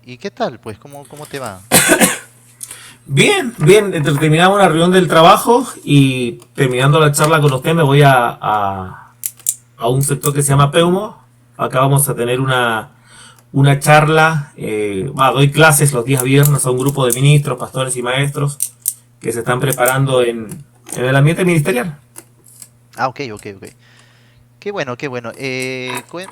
¿Y qué tal? Pues, ¿cómo te va? Bien, bien, terminamos una reunión del trabajo y terminando la charla con usted me voy a un sector que se llama Peumo. Acá vamos a tener una charla, doy clases los días viernes a un grupo de ministros, pastores y maestros que se están preparando en el ambiente ministerial. Ah, ok, ok, ok. Qué bueno, qué bueno.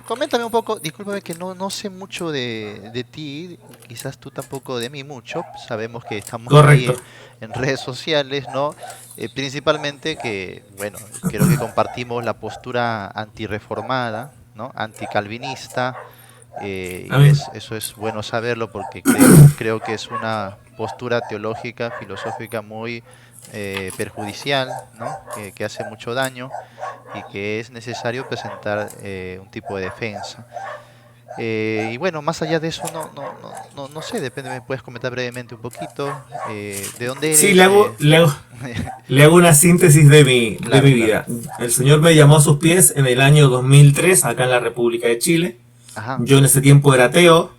Coméntame un poco, discúlpame que no sé mucho de ti, quizás tú tampoco de mí mucho. Sabemos que estamos ahí Correcto. en redes sociales, ¿no? Principalmente que, bueno, creo que compartimos la postura antirreformada, ¿no? Anticalvinista. Y Amén. eso es bueno saberlo porque creo que es una postura teológica, filosófica muy perjudicial, ¿no? Que hace mucho daño y que es necesario presentar un tipo de defensa. Y bueno, más allá de eso, no sé, depende, me puedes comentar brevemente un poquito. ¿De dónde Sí, le eres? hago, le hago, le hago una síntesis de Claro, mi claro. vida. El Señor me llamó a sus pies en el año 2003 acá en la República de Chile. Ajá, Yo en ese tiempo era ateo,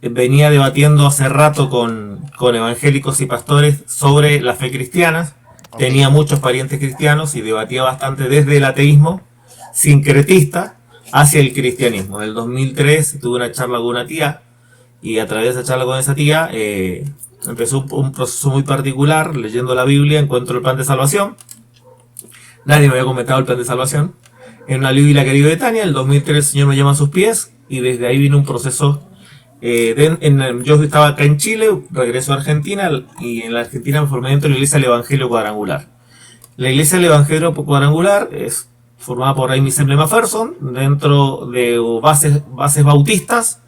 venía debatiendo hace rato con evangélicos y pastores sobre la fe cristiana. ok, Tenía muchos parientes cristianos y debatía bastante desde el ateísmo sincretista hacia el cristianismo. En el 2003 tuve una charla con una tía y a través de esa charla con esa tía empezó un proceso muy particular. Leyendo la Biblia encuentro el plan de salvación. Nadie me había comentado el plan de salvación. En una Biblia que Betania, en el 2003 el Señor me llama a sus pies y desde ahí vino un proceso. Yo estaba acá en Chile, regreso a Argentina y en la Argentina me formé dentro de la Iglesia del Evangelio Cuadrangular. La Iglesia del Evangelio Cuadrangular es formada por Amy Semple McPherson dentro de bases bautistas,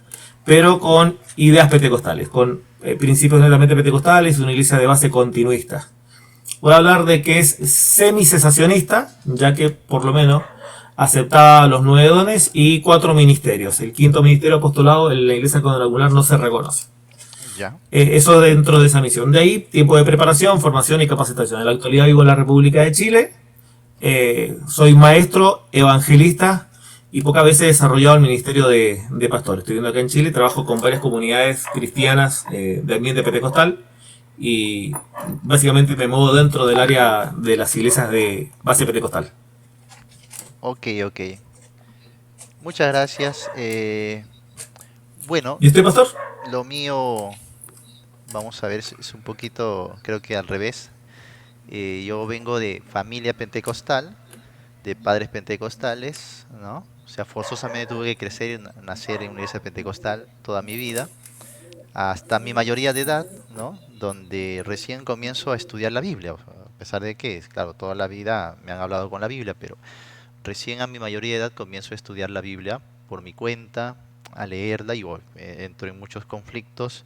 pero con ideas pentecostales, con principios netamente pentecostales y una iglesia de base continuista. Voy a hablar de que es semi-cesacionista, ya que por lo menos aceptaba los 9 dones y 4 ministerios. El quinto ministerio apostolado en la iglesia cuadrangular no se reconoce. ya. Eso dentro de esa misión. De ahí, tiempo de preparación, formación y capacitación. En la actualidad vivo en la República de Chile. Soy maestro, evangelista y pocas veces he desarrollado el ministerio de pastor. Estoy viviendo acá en Chile, trabajo con varias comunidades cristianas de ambiente pentecostal y básicamente me muevo dentro del área de las iglesias de base pentecostal. Ok, ok. Muchas gracias. Bueno, ¿Y usted, pastor? lo mío, vamos a ver, es un poquito, creo que al revés. Yo vengo de familia pentecostal, de padres pentecostales, ¿no? O sea, forzosamente tuve que crecer y nacer en una iglesia pentecostal toda mi vida, hasta mi mayoría de edad, ¿no? Donde recién comienzo a estudiar la Biblia, o sea, a pesar de que, claro, toda la vida me han hablado con la Biblia, pero recién a mi mayoría de edad comienzo a estudiar la Biblia por mi cuenta, a leerla y bueno, entro en muchos conflictos.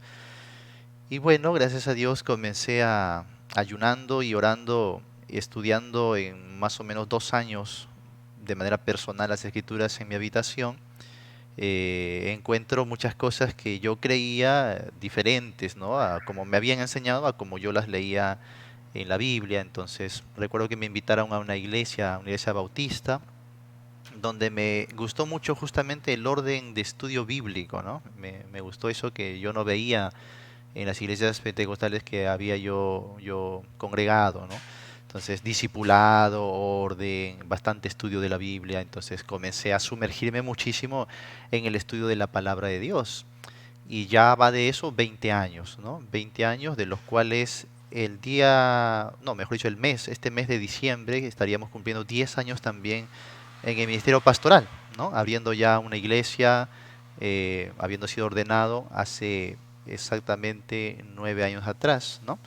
Y bueno, gracias a Dios comencé a ayunando y orando y estudiando en más o menos 2 años de manera personal las escrituras en mi habitación. Encuentro muchas cosas que yo creía diferentes, ¿no? A como me habían enseñado, a como yo las leía en la Biblia. Entonces recuerdo que me invitaron a una iglesia bautista, donde me gustó mucho justamente el orden de estudio bíblico, ¿no? Me gustó eso que yo no veía en las iglesias pentecostales que había yo congregado, ¿no? Entonces, discipulado, orden, bastante estudio de la Biblia. Entonces comencé a sumergirme muchísimo en el estudio de la palabra de Dios. Y ya va de eso 20 años, ¿no? 20 años de los cuales el día, no, mejor dicho, este mes de diciembre estaríamos cumpliendo 10 años también en el ministerio pastoral, ¿no? Abriendo ya una iglesia, habiendo sido ordenado hace exactamente 9 años atrás, ¿no?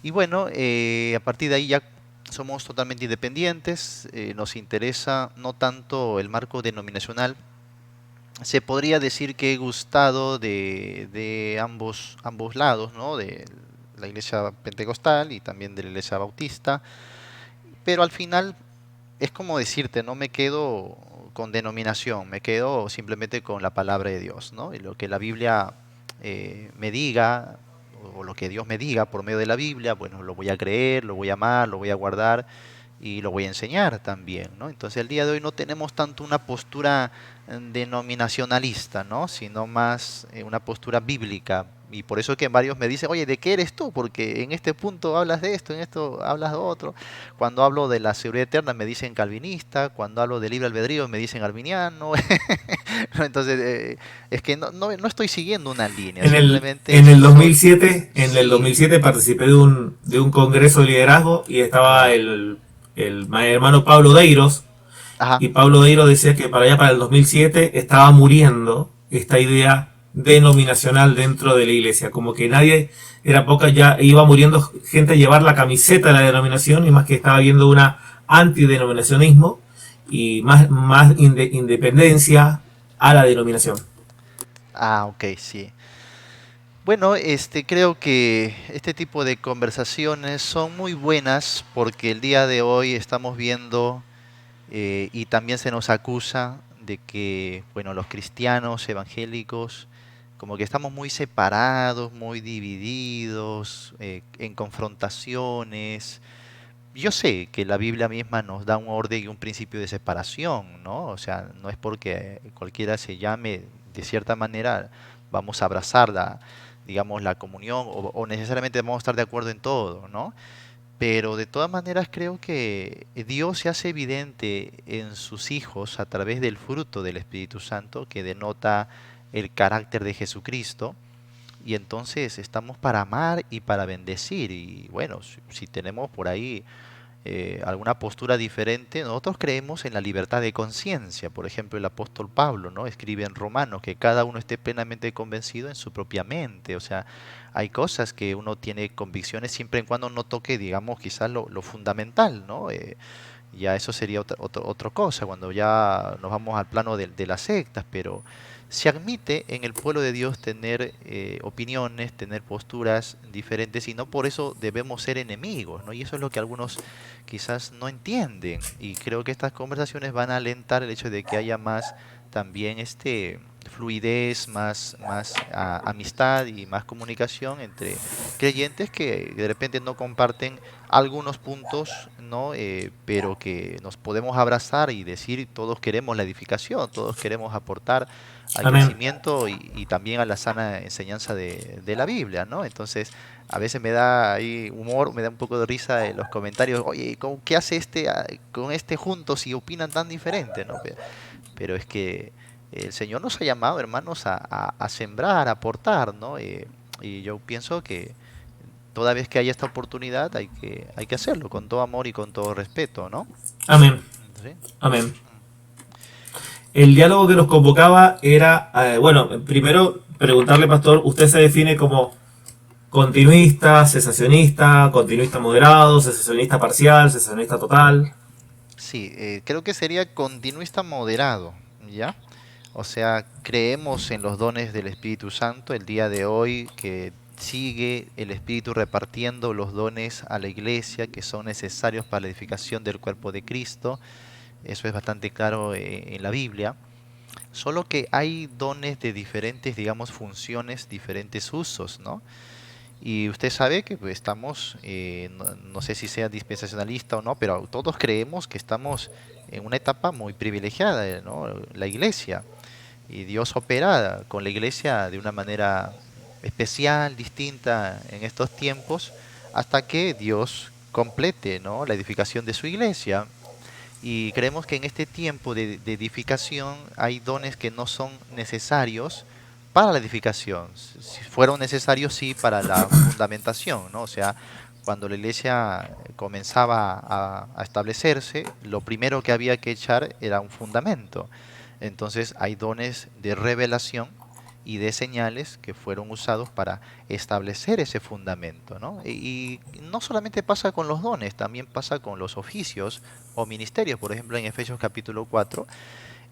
Y bueno, a partir de ahí ya somos totalmente independientes, nos interesa no tanto el marco denominacional, se podría decir que he gustado de ambos lados, ¿no? De la iglesia pentecostal y también de la iglesia bautista, pero al final es como decirte, no me quedo con denominación, me quedo simplemente con la palabra de Dios, ¿no? Y lo que la Biblia me diga, o lo que Dios me diga por medio de la Biblia, bueno, lo voy a creer, lo voy a amar, lo voy a guardar y lo voy a enseñar también, ¿no? Entonces el día de hoy no tenemos tanto una postura denominacionalista, ¿no? Sino más una postura bíblica. Y por eso que varios me dicen, oye, ¿de qué eres tú? Porque en este punto hablas de esto, en esto hablas de otro. Cuando hablo de la seguridad eterna me dicen calvinista, cuando hablo de libre albedrío me dicen arminiano. ¿No? Entonces, es que no estoy siguiendo una línea, simplemente En el soy... 2007, en el Sí, 2007 participé de un congreso de liderazgo y estaba ya. el hermano Pablo Deiros. Ajá. Y Pablo Deiro decía que para allá, para el 2007, estaba muriendo esta idea denominacional dentro de la iglesia. Como que nadie, era poca, ya iba muriendo gente a llevar la camiseta de la denominación y más que estaba viendo una antidenominacionismo y más independencia a la denominación. Ah, ok, sí. Bueno, creo que este tipo de conversaciones son muy buenas porque el día de hoy estamos viendo y también se nos acusa de que, bueno, los cristianos evangélicos, como que estamos muy separados, muy divididos, en confrontaciones. Yo sé que la Biblia misma nos da un orden y un principio de separación, ¿no? O sea, no es porque cualquiera se llame de cierta manera, vamos a abrazar la, digamos, la comunión o necesariamente vamos a estar de acuerdo en todo, ¿no? Pero de todas maneras creo que Dios se hace evidente en sus hijos a través del fruto del Espíritu Santo que denota el carácter de Jesucristo. Y entonces estamos para amar y para bendecir. Y bueno, si tenemos por ahí alguna postura diferente, nosotros creemos en la libertad de conciencia. Por ejemplo, el apóstol Pablo, ¿no? Escribe en Romanos que cada uno esté plenamente convencido en su propia mente. O sea, hay cosas que uno tiene convicciones siempre y cuando no toque, digamos, quizás lo fundamental, ¿no? Ya eso sería otra cosa, cuando ya nos vamos al plano de las sectas, pero se admite en el pueblo de Dios tener opiniones, tener posturas diferentes y no por eso debemos ser enemigos, ¿no? Y eso es lo que algunos quizás no entienden y creo que estas conversaciones van a alentar el hecho de que haya más también fluidez, más amistad y más comunicación entre creyentes que de repente no comparten algunos puntos, ¿no? Pero que nos podemos abrazar y decir todos queremos la edificación, todos queremos aportar al Amén. crecimiento y también a la sana enseñanza de la Biblia, ¿no? Entonces, a veces me da ahí humor, me da un poco de risa en los comentarios, oye, ¿qué hace con este juntos si opinan tan diferente, ¿no? Pero es que el Señor nos ha llamado, hermanos, a sembrar, a aportar, ¿no? Y yo pienso que toda vez que haya esta oportunidad hay que hacerlo con todo amor y con todo respeto, ¿no? Amén. ¿Sí? Amén. El diálogo que nos convocaba era, bueno, primero preguntarle, pastor, ¿usted se define como continuista moderado, cesacionista parcial, cesacionista total? Sí, creo que sería continuista moderado, ¿ya? O sea, creemos en los dones del Espíritu Santo el día de hoy, que sigue el Espíritu repartiendo los dones a la iglesia que son necesarios para la edificación del cuerpo de Cristo. Eso es bastante claro en la Biblia. Solo que hay dones de diferentes, digamos, funciones, diferentes usos, ¿no? Y usted sabe que pues, estamos, no sé si sea dispensacionalista o no, pero todos creemos que estamos en una etapa muy privilegiada, ¿no? La iglesia. Y Dios opera con la iglesia de una manera especial, distinta en estos tiempos, hasta que Dios complete, ¿no? La edificación de su iglesia. Y creemos que en este tiempo de edificación hay dones que no son necesarios para la edificación. Si fueron necesarios, sí, para la fundamentación, ¿no? O sea, cuando la iglesia comenzaba a establecerse, lo primero que había que echar era un fundamento. Entonces hay dones de revelación y de señales que fueron usados para establecer ese fundamento, ¿no? Y no solamente pasa con los dones, también pasa con los oficios o ministerios. Por ejemplo, en Efesios capítulo 4,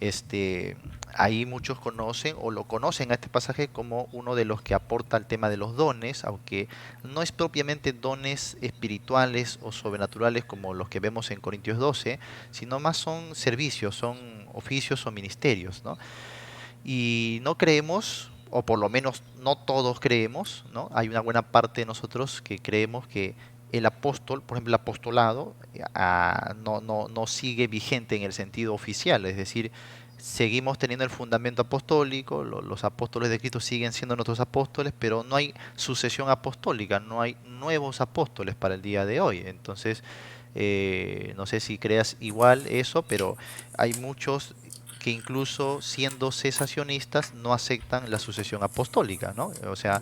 este, ahí muchos conocen o lo conocen a este pasaje como uno de los que aporta al tema de los dones, aunque no es propiamente dones espirituales o sobrenaturales como los que vemos en Corintios 12, sino más son servicios, son oficios o ministerios, ¿no? Y no creemos, o por lo menos no todos creemos, ¿no? Hay una buena parte de nosotros que creemos que el apóstol, por ejemplo, el apostolado, no sigue vigente en el sentido oficial, es decir, seguimos teniendo el fundamento apostólico, los apóstoles de Cristo siguen siendo nuestros apóstoles, pero no hay sucesión apostólica, no hay nuevos apóstoles para el día de hoy. Entonces, no sé si creas igual eso, pero hay muchos que incluso siendo cesacionistas no aceptan la sucesión apostólica, ¿no? O sea,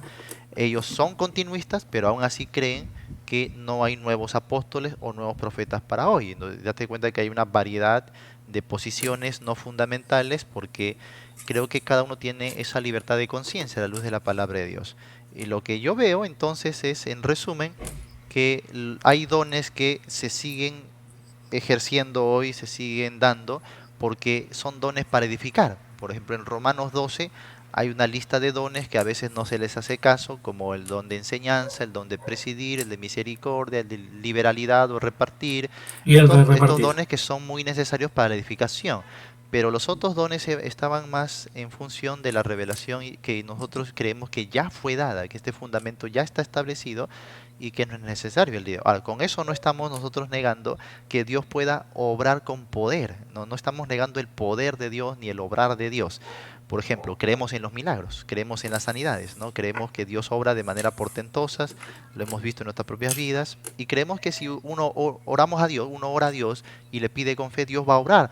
ellos son continuistas, pero aún así creen que no hay nuevos apóstoles o nuevos profetas para hoy. Entonces, date cuenta que hay una variedad de posiciones no fundamentales porque creo que cada uno tiene esa libertad de conciencia a la luz de la palabra de Dios. Y lo que yo veo entonces es, en resumen, que hay dones que se siguen ejerciendo hoy, se siguen dando, porque son dones para edificar. Por ejemplo, en Romanos 12 hay una lista de dones que a veces no se les hace caso, como el don de enseñanza, el don de presidir, el de misericordia, el de liberalidad o repartir. Y el de Estos repartir. dones que son muy necesarios para la edificación. Pero los otros dones estaban más en función de la revelación y que nosotros creemos que ya fue dada, que este fundamento ya está establecido y que no es necesario el día. Ahora, con eso no estamos nosotros negando que Dios pueda obrar con poder. No, no estamos negando el poder de Dios ni el obrar de Dios. Por ejemplo, creemos en los milagros, creemos en las sanidades, ¿no? Creemos que Dios obra de manera portentosa, lo hemos visto en nuestras propias vidas, y creemos que si uno oramos a Dios, uno ora a Dios y le pide con fe, Dios va a obrar,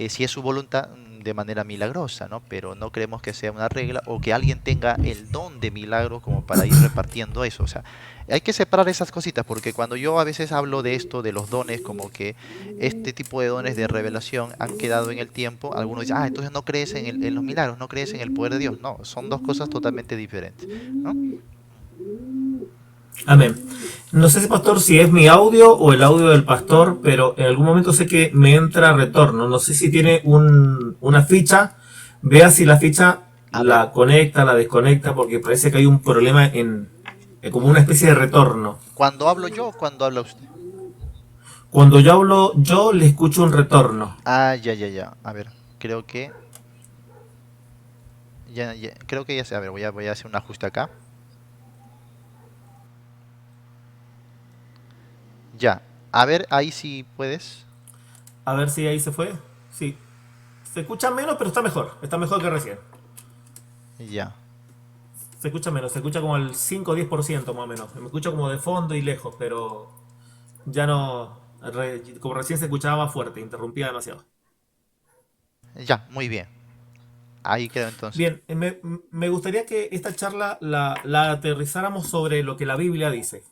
si es su voluntad de manera milagrosa, ¿no? Pero no creemos que sea una regla o que alguien tenga el don de milagro como para ir repartiendo eso. O sea, hay que separar esas cositas porque cuando yo a veces hablo de esto, de los dones, como que este tipo de dones de revelación han quedado en el tiempo, algunos dicen, ah, entonces no crees en los milagros, no crees en el poder de Dios. No, son dos cosas totalmente diferentes, ¿no? Amén. No sé, pastor, si es mi audio o el audio del pastor, pero en algún momento sé que me entra retorno. No sé si tiene una ficha. Vea si la ficha A ver, la conecta, la desconecta, porque parece que hay un problema en como una especie de retorno. ¿cuando hablo yo o cuando habla usted? Cuando yo hablo, yo le escucho un retorno. Ah, ya, ya, ya. A ver, creo que creo que ya sé. A ver, voy a hacer un ajuste acá. Ya. A ver, ahí sí puedes. A ver si ahí se fue. Sí. Se escucha menos, pero está mejor. Está mejor que recién. Ya. Se escucha menos, se escucha como el 5 o 10% más o menos. Me escucho como de fondo y lejos, pero ya no. Como recién se escuchaba más fuerte, interrumpía demasiado. Ya, muy bien. Ahí creo entonces. Bien, me gustaría que esta charla la aterrizáramos sobre lo que la Biblia dice,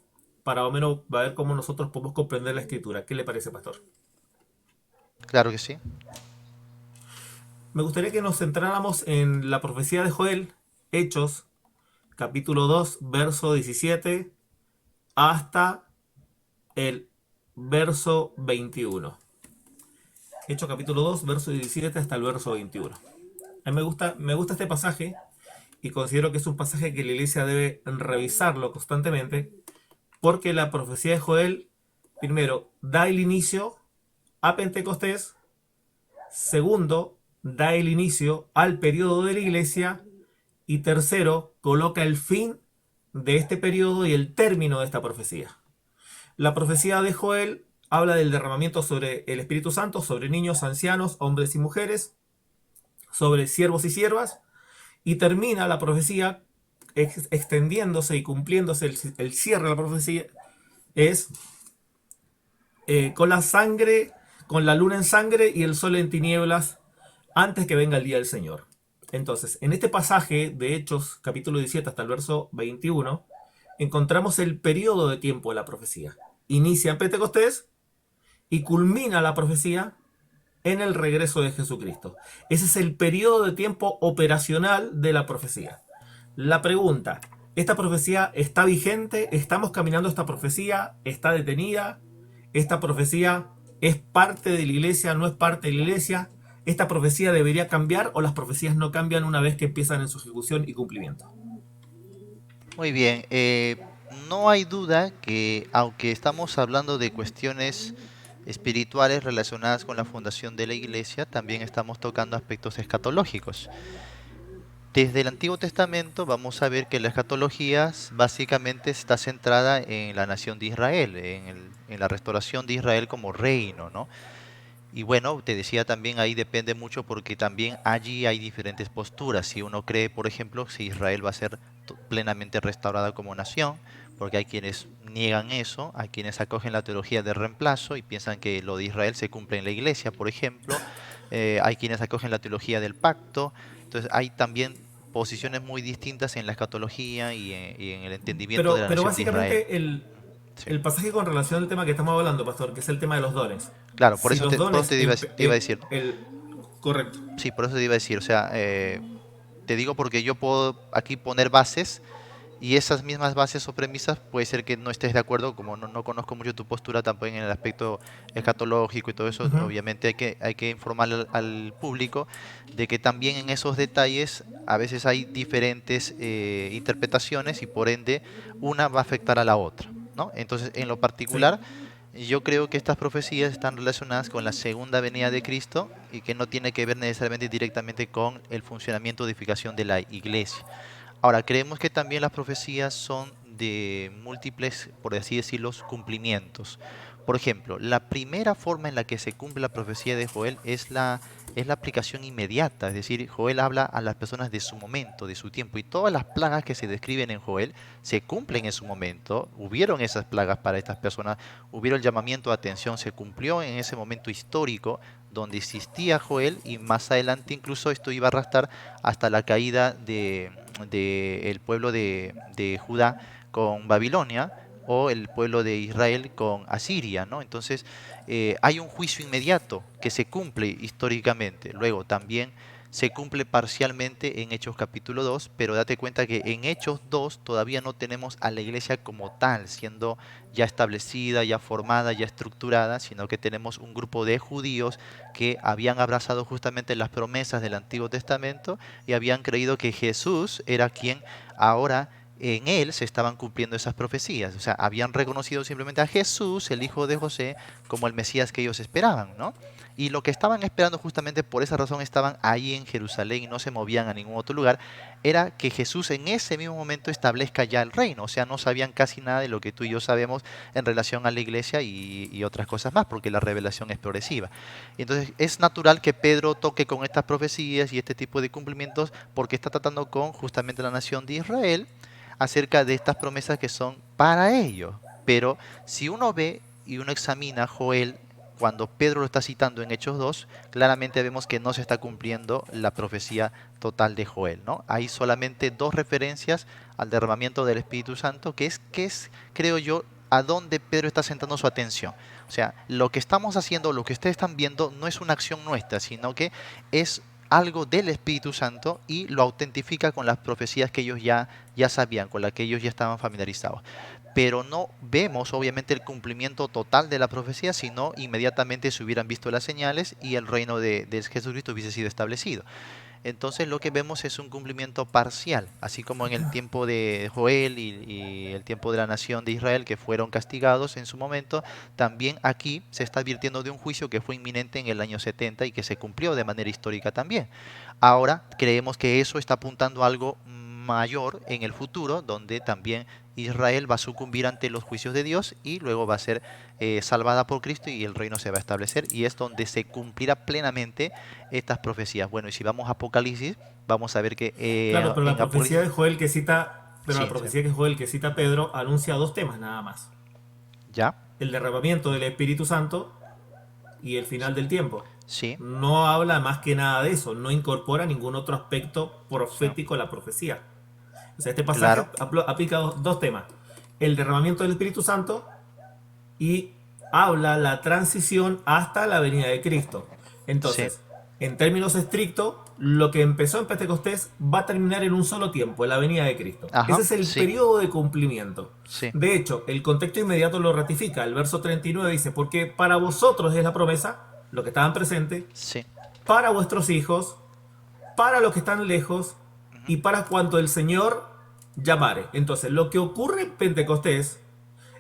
para o menos ver cómo nosotros podemos comprender la escritura. ¿Qué le parece, pastor? Claro que sí. Me gustaría que nos centráramos en la profecía de Joel, Hechos, capítulo 2 verso 17 hasta el verso 21. Hechos capítulo 2 verso 17 hasta el verso 21. A mí me gusta este pasaje y considero que es un pasaje que la iglesia debe revisarlo constantemente porque la profecía de Joel, primero, da el inicio a Pentecostés, segundo, da el inicio al periodo de la iglesia y tercero, coloca el fin de este periodo y el término de esta profecía. La profecía de Joel habla del derramamiento sobre el Espíritu Santo, sobre niños, ancianos, hombres y mujeres, sobre siervos y siervas, y termina la profecía extendiéndose y cumpliéndose el cierre de la profecía, es con la sangre, con la luna en sangre y el sol en tinieblas, antes que venga el día del Señor. Entonces, en este pasaje de Hechos, capítulo 17 hasta el verso 21, encontramos el periodo de tiempo de la profecía. Inicia en Pentecostés y culmina la profecía en el regreso de Jesucristo. Ese es el periodo de tiempo operacional de la profecía. La pregunta, ¿esta profecía está vigente? ¿Estamos caminando esta profecía? ¿Está detenida? ¿Esta profecía es parte de la iglesia? ¿No es parte de la iglesia? ¿Esta profecía debería cambiar o las profecías no cambian una vez que empiezan en su ejecución y cumplimiento? Muy bien. No hay duda que aunque estamos hablando de cuestiones espirituales relacionadas con la fundación de la iglesia, también estamos tocando aspectos escatológicos. Desde el Antiguo Testamento vamos a ver que la escatología básicamente está centrada en la nación de Israel, en la restauración de Israel como reino, ¿no? Y bueno, te decía también ahí depende mucho porque también allí hay diferentes posturas. Si uno cree, por ejemplo, si Israel va a ser plenamente restaurada como nación, porque hay quienes niegan eso, hay quienes acogen la teología del reemplazo y piensan que lo de Israel se cumple en la iglesia, por ejemplo. Hay quienes acogen la teología del pacto. Entonces hay también posiciones muy distintas en la escatología y en el entendimiento de la Pero nación de Israel. básicamente Sí. el pasaje con relación al tema que estamos hablando, pastor, que es el tema de los dones. Claro, Si los por eso dones, te iba a decir, ¿no? correcto. Sí, por eso te iba a decir, o sea, te digo porque yo puedo aquí poner bases y esas mismas bases o premisas puede ser que no estés de acuerdo, como no conozco mucho tu postura tampoco en el aspecto escatológico y todo eso, Ujú. obviamente hay que informar al público de que también en esos detalles a veces hay diferentes interpretaciones y por ende una va a afectar a la otra, ¿no? Entonces, en lo Sí. particular, yo creo que estas profecías están relacionadas con la segunda venida de Cristo y que no tiene que ver necesariamente directamente con el funcionamiento o edificación de la iglesia. Ahora, creemos que también las profecías son de múltiples, por así decirlo, cumplimientos. Por ejemplo, la primera forma en la que se cumple la profecía de Joel es la aplicación inmediata. Es decir, Joel habla a las personas de su momento, de su tiempo. Y todas las plagas que se describen en Joel se cumplen en su momento. Hubieron esas plagas para estas personas. Hubieron el llamamiento a atención. Se cumplió en ese momento histórico donde existía Joel y más adelante incluso esto iba a arrastrar hasta la caída de el pueblo de Judá con Babilonia o el pueblo de Israel con Asiria, ¿no? Entonces hay un juicio inmediato que se cumple históricamente. Luego también se cumple parcialmente en Hechos capítulo 2, pero date cuenta que en Hechos 2 todavía no tenemos a la iglesia como tal, siendo ya establecida, ya formada, ya estructurada, sino que tenemos un grupo de judíos que habían abrazado justamente las promesas del Antiguo Testamento y habían creído que Jesús era quien ahora en él se estaban cumpliendo esas profecías. O sea, habían reconocido simplemente a Jesús, el hijo de José, como el Mesías que ellos esperaban, ¿no? Y lo que estaban esperando justamente por esa razón estaban ahí en Jerusalén y no se movían a ningún otro lugar, era que Jesús en ese mismo momento establezca ya el reino. O sea, no sabían casi nada de lo que tú y yo sabemos en relación a la iglesia y otras cosas más, porque la revelación es progresiva. Entonces es natural que Pedro toque con estas profecías y este tipo de cumplimientos porque está tratando con justamente la nación de Israel acerca de estas promesas que son para ellos. Pero si uno ve y uno examina Joel, cuando Pedro lo está citando en Hechos 2, claramente vemos que no se está cumpliendo la profecía total de Joel, ¿no? Hay solamente dos referencias al derramamiento del Espíritu Santo, que es, creo yo, a donde Pedro está centrando su atención. O sea, lo que estamos haciendo, lo que ustedes están viendo, no es una acción nuestra, sino que es algo del Espíritu Santo y lo autentifica con las profecías que ellos ya sabían, con las que ellos ya estaban familiarizados. Pero no vemos obviamente el cumplimiento total de la profecía, sino inmediatamente se hubieran visto las señales y el reino de Jesucristo hubiese sido establecido. Entonces lo que vemos es un cumplimiento parcial, así como en el tiempo de Joel y el tiempo de la nación de Israel que fueron castigados en su momento, también aquí se está advirtiendo de un juicio que fue inminente en el año 70 y que se cumplió de manera histórica también. Ahora creemos que eso está apuntando a algo mayor en el futuro, donde también Israel va a sucumbir ante los juicios de Dios y luego va a ser salvada por Cristo y el reino se va a establecer y es donde se cumplirá plenamente estas profecías. Bueno, y si vamos a Apocalipsis, vamos a ver que Claro, pero la en profecía Apocalipsis, de Joel que cita, pero la sí, sí, profecía que Joel que cita Pedro anuncia dos temas nada más. ya, El derramamiento del Espíritu Santo y el final del tiempo. sí, No habla más que nada de eso, no incorpora ningún otro aspecto sí, profético a la profecía. O sea, este pasaje claro, aplica dos temas. El derramamiento del Espíritu Santo y habla la transición hasta la venida de Cristo. sí, Entonces, en términos estrictos, lo que empezó en Pentecostés va a terminar en un solo tiempo, en la venida de Cristo. Ese ajá, es el sí, periodo de cumplimiento. sí, De hecho, el contexto inmediato lo ratifica. El verso 39 dice, porque para vosotros es la promesa, los que estaban presentes, sí, para vuestros hijos, para los que están lejos ujú, y para cuanto el Señor llamare. Entonces, lo que ocurre en Pentecostés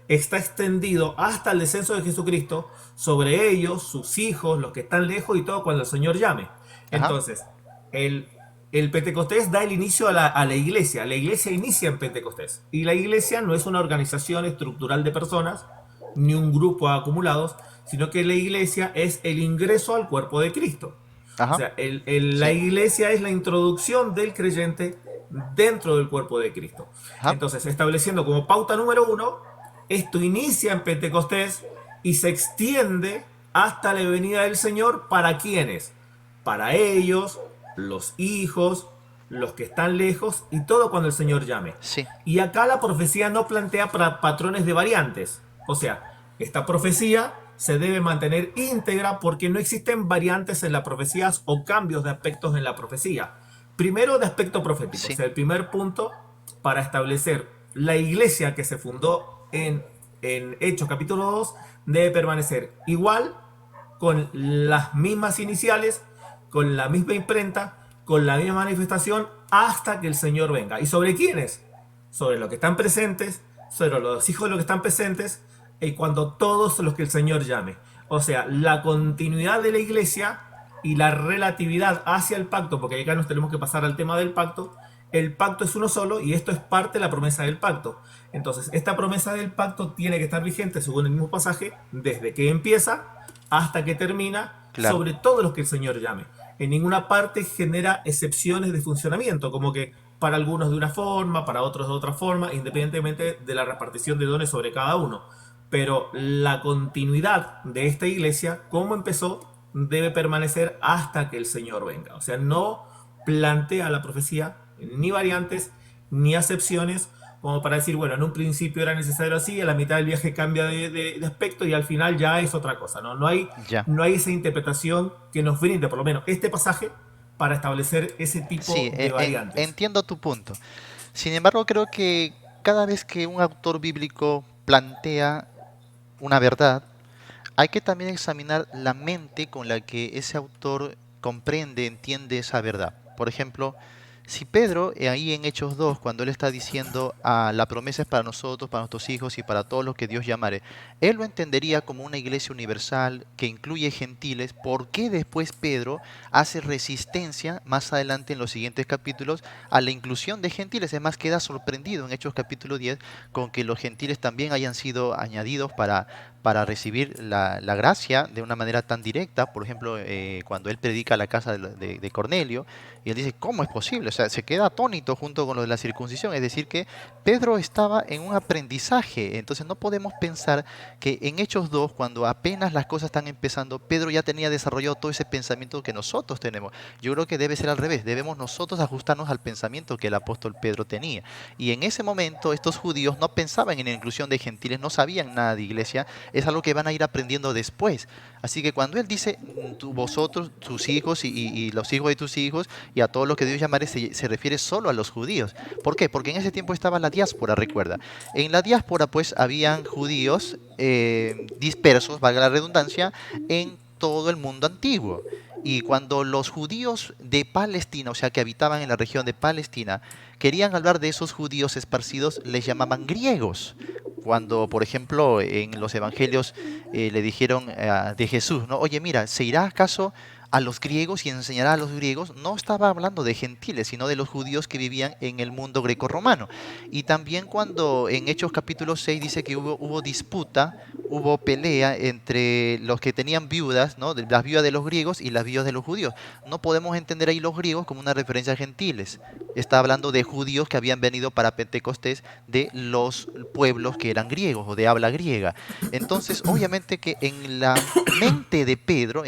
está extendido hasta el descenso de Jesucristo sobre ellos, sus hijos, los que están lejos y todo cuando el Señor llame. ajá, Entonces, el el Pentecostés da el inicio a la iglesia. La iglesia inicia en Pentecostés. Y la iglesia no es una organización estructural de personas, ni un grupo de acumulados, sino que la iglesia es el ingreso al cuerpo de Cristo. O Ajá, sea, la sí, iglesia es la introducción del creyente dentro del cuerpo de Cristo. ajá, Entonces, estableciendo como pauta número uno, esto inicia en Pentecostés y se extiende hasta la venida del Señor. ¿Para quiénes? Para ellos, los hijos, los que están lejos y todo cuando el Señor llame. sí, Y acá la profecía no plantea patrones de variantes. O sea, esta profecía se debe mantener íntegra porque no existen variantes en las profecías o cambios de aspectos en la profecía. Primero, de aspecto profético. O sí, sea, el primer punto para establecer la iglesia que se fundó en Hechos capítulo 2 debe permanecer igual, con las mismas iniciales, con la misma imprenta, con la misma manifestación, hasta que el Señor venga. ¿Y sobre quiénes? Sobre los que están presentes, sobre los hijos de los que están presentes, y cuando todos los que el Señor llame. O sea, la continuidad de la iglesia y la relatividad hacia el pacto, porque acá nos tenemos que pasar al tema del pacto. El pacto es uno solo y esto es parte de la promesa del pacto. Entonces, esta promesa del pacto tiene que estar vigente, según el mismo pasaje, desde que empieza hasta que termina, claro, sobre todo los que el Señor llame. En ninguna parte genera excepciones de funcionamiento, como que para algunos de una forma, para otros de otra forma, independientemente de la repartición de dones sobre cada uno. Pero la continuidad de esta iglesia, como empezó, debe permanecer hasta que el Señor venga. O sea, no plantea la profecía ni variantes ni acepciones como para decir, bueno, en un principio era necesario así, a la mitad del viaje cambia de aspecto y al final ya es otra cosa. ¿No? ya. No hay esa interpretación que nos brinde, por lo menos este pasaje, para establecer ese Sí, tipo de variantes. entiendo tu punto. Sin embargo, creo que cada vez que un autor bíblico plantea una verdad, hay que también examinar la mente con la que ese autor comprende, entiende esa verdad. Por ejemplo, si Pedro, ahí en Hechos 2, cuando él está diciendo, la promesa es para nosotros, para nuestros hijos y para todos los que Dios llamare, él lo entendería como una iglesia universal que incluye gentiles. ¿Por qué después Pedro hace resistencia más adelante en los siguientes capítulos a la inclusión de gentiles? Es más, queda sorprendido en Hechos capítulo 10 con que los gentiles también hayan sido añadidos para recibir la gracia de una manera tan directa. Por ejemplo, cuando él predica a la casa de Cornelio, y él dice, ¿cómo es posible? O sea, se queda atónito junto con lo de la circuncisión. Es decir, que Pedro estaba en un aprendizaje. Entonces no podemos pensar que en Hechos 2, cuando apenas las cosas están empezando, Pedro ya tenía desarrollado todo ese pensamiento que nosotros tenemos. Yo creo que debe ser al revés. Debemos nosotros ajustarnos al pensamiento que el apóstol Pedro tenía. Y en ese momento estos judíos no pensaban en la inclusión de gentiles, no sabían nada de iglesia. Es algo que van a ir aprendiendo después. Así que cuando él dice, vosotros, tus hijos y los hijos de tus hijos, y a todos los que Dios llamare, se refiere solo a los judíos. ¿Por qué? Porque en ese tiempo estaba la diáspora, recuerda. En la diáspora pues habían judíos dispersos, valga la redundancia, en todo el mundo antiguo. Y cuando los judíos de Palestina, o sea que habitaban en la región de Palestina, querían hablar de esos judíos esparcidos, les llamaban griegos. Cuando, por ejemplo, en los evangelios le dijeron de Jesús, ¿no? Oye, mira, ¿se irá acaso a los griegos y enseñará a los griegos? No estaba hablando de gentiles, sino de los judíos que vivían en el mundo grecorromano. Y también cuando en Hechos capítulo 6 dice que hubo disputa, hubo pelea entre los que tenían viudas, ¿no? Las viudas de los griegos y las viudas de los judíos. No podemos entender ahí los griegos como una referencia a gentiles. Está hablando de judíos que habían venido para Pentecostés de los pueblos que eran griegos o de habla griega. Entonces, obviamente que en la mente de Pedro,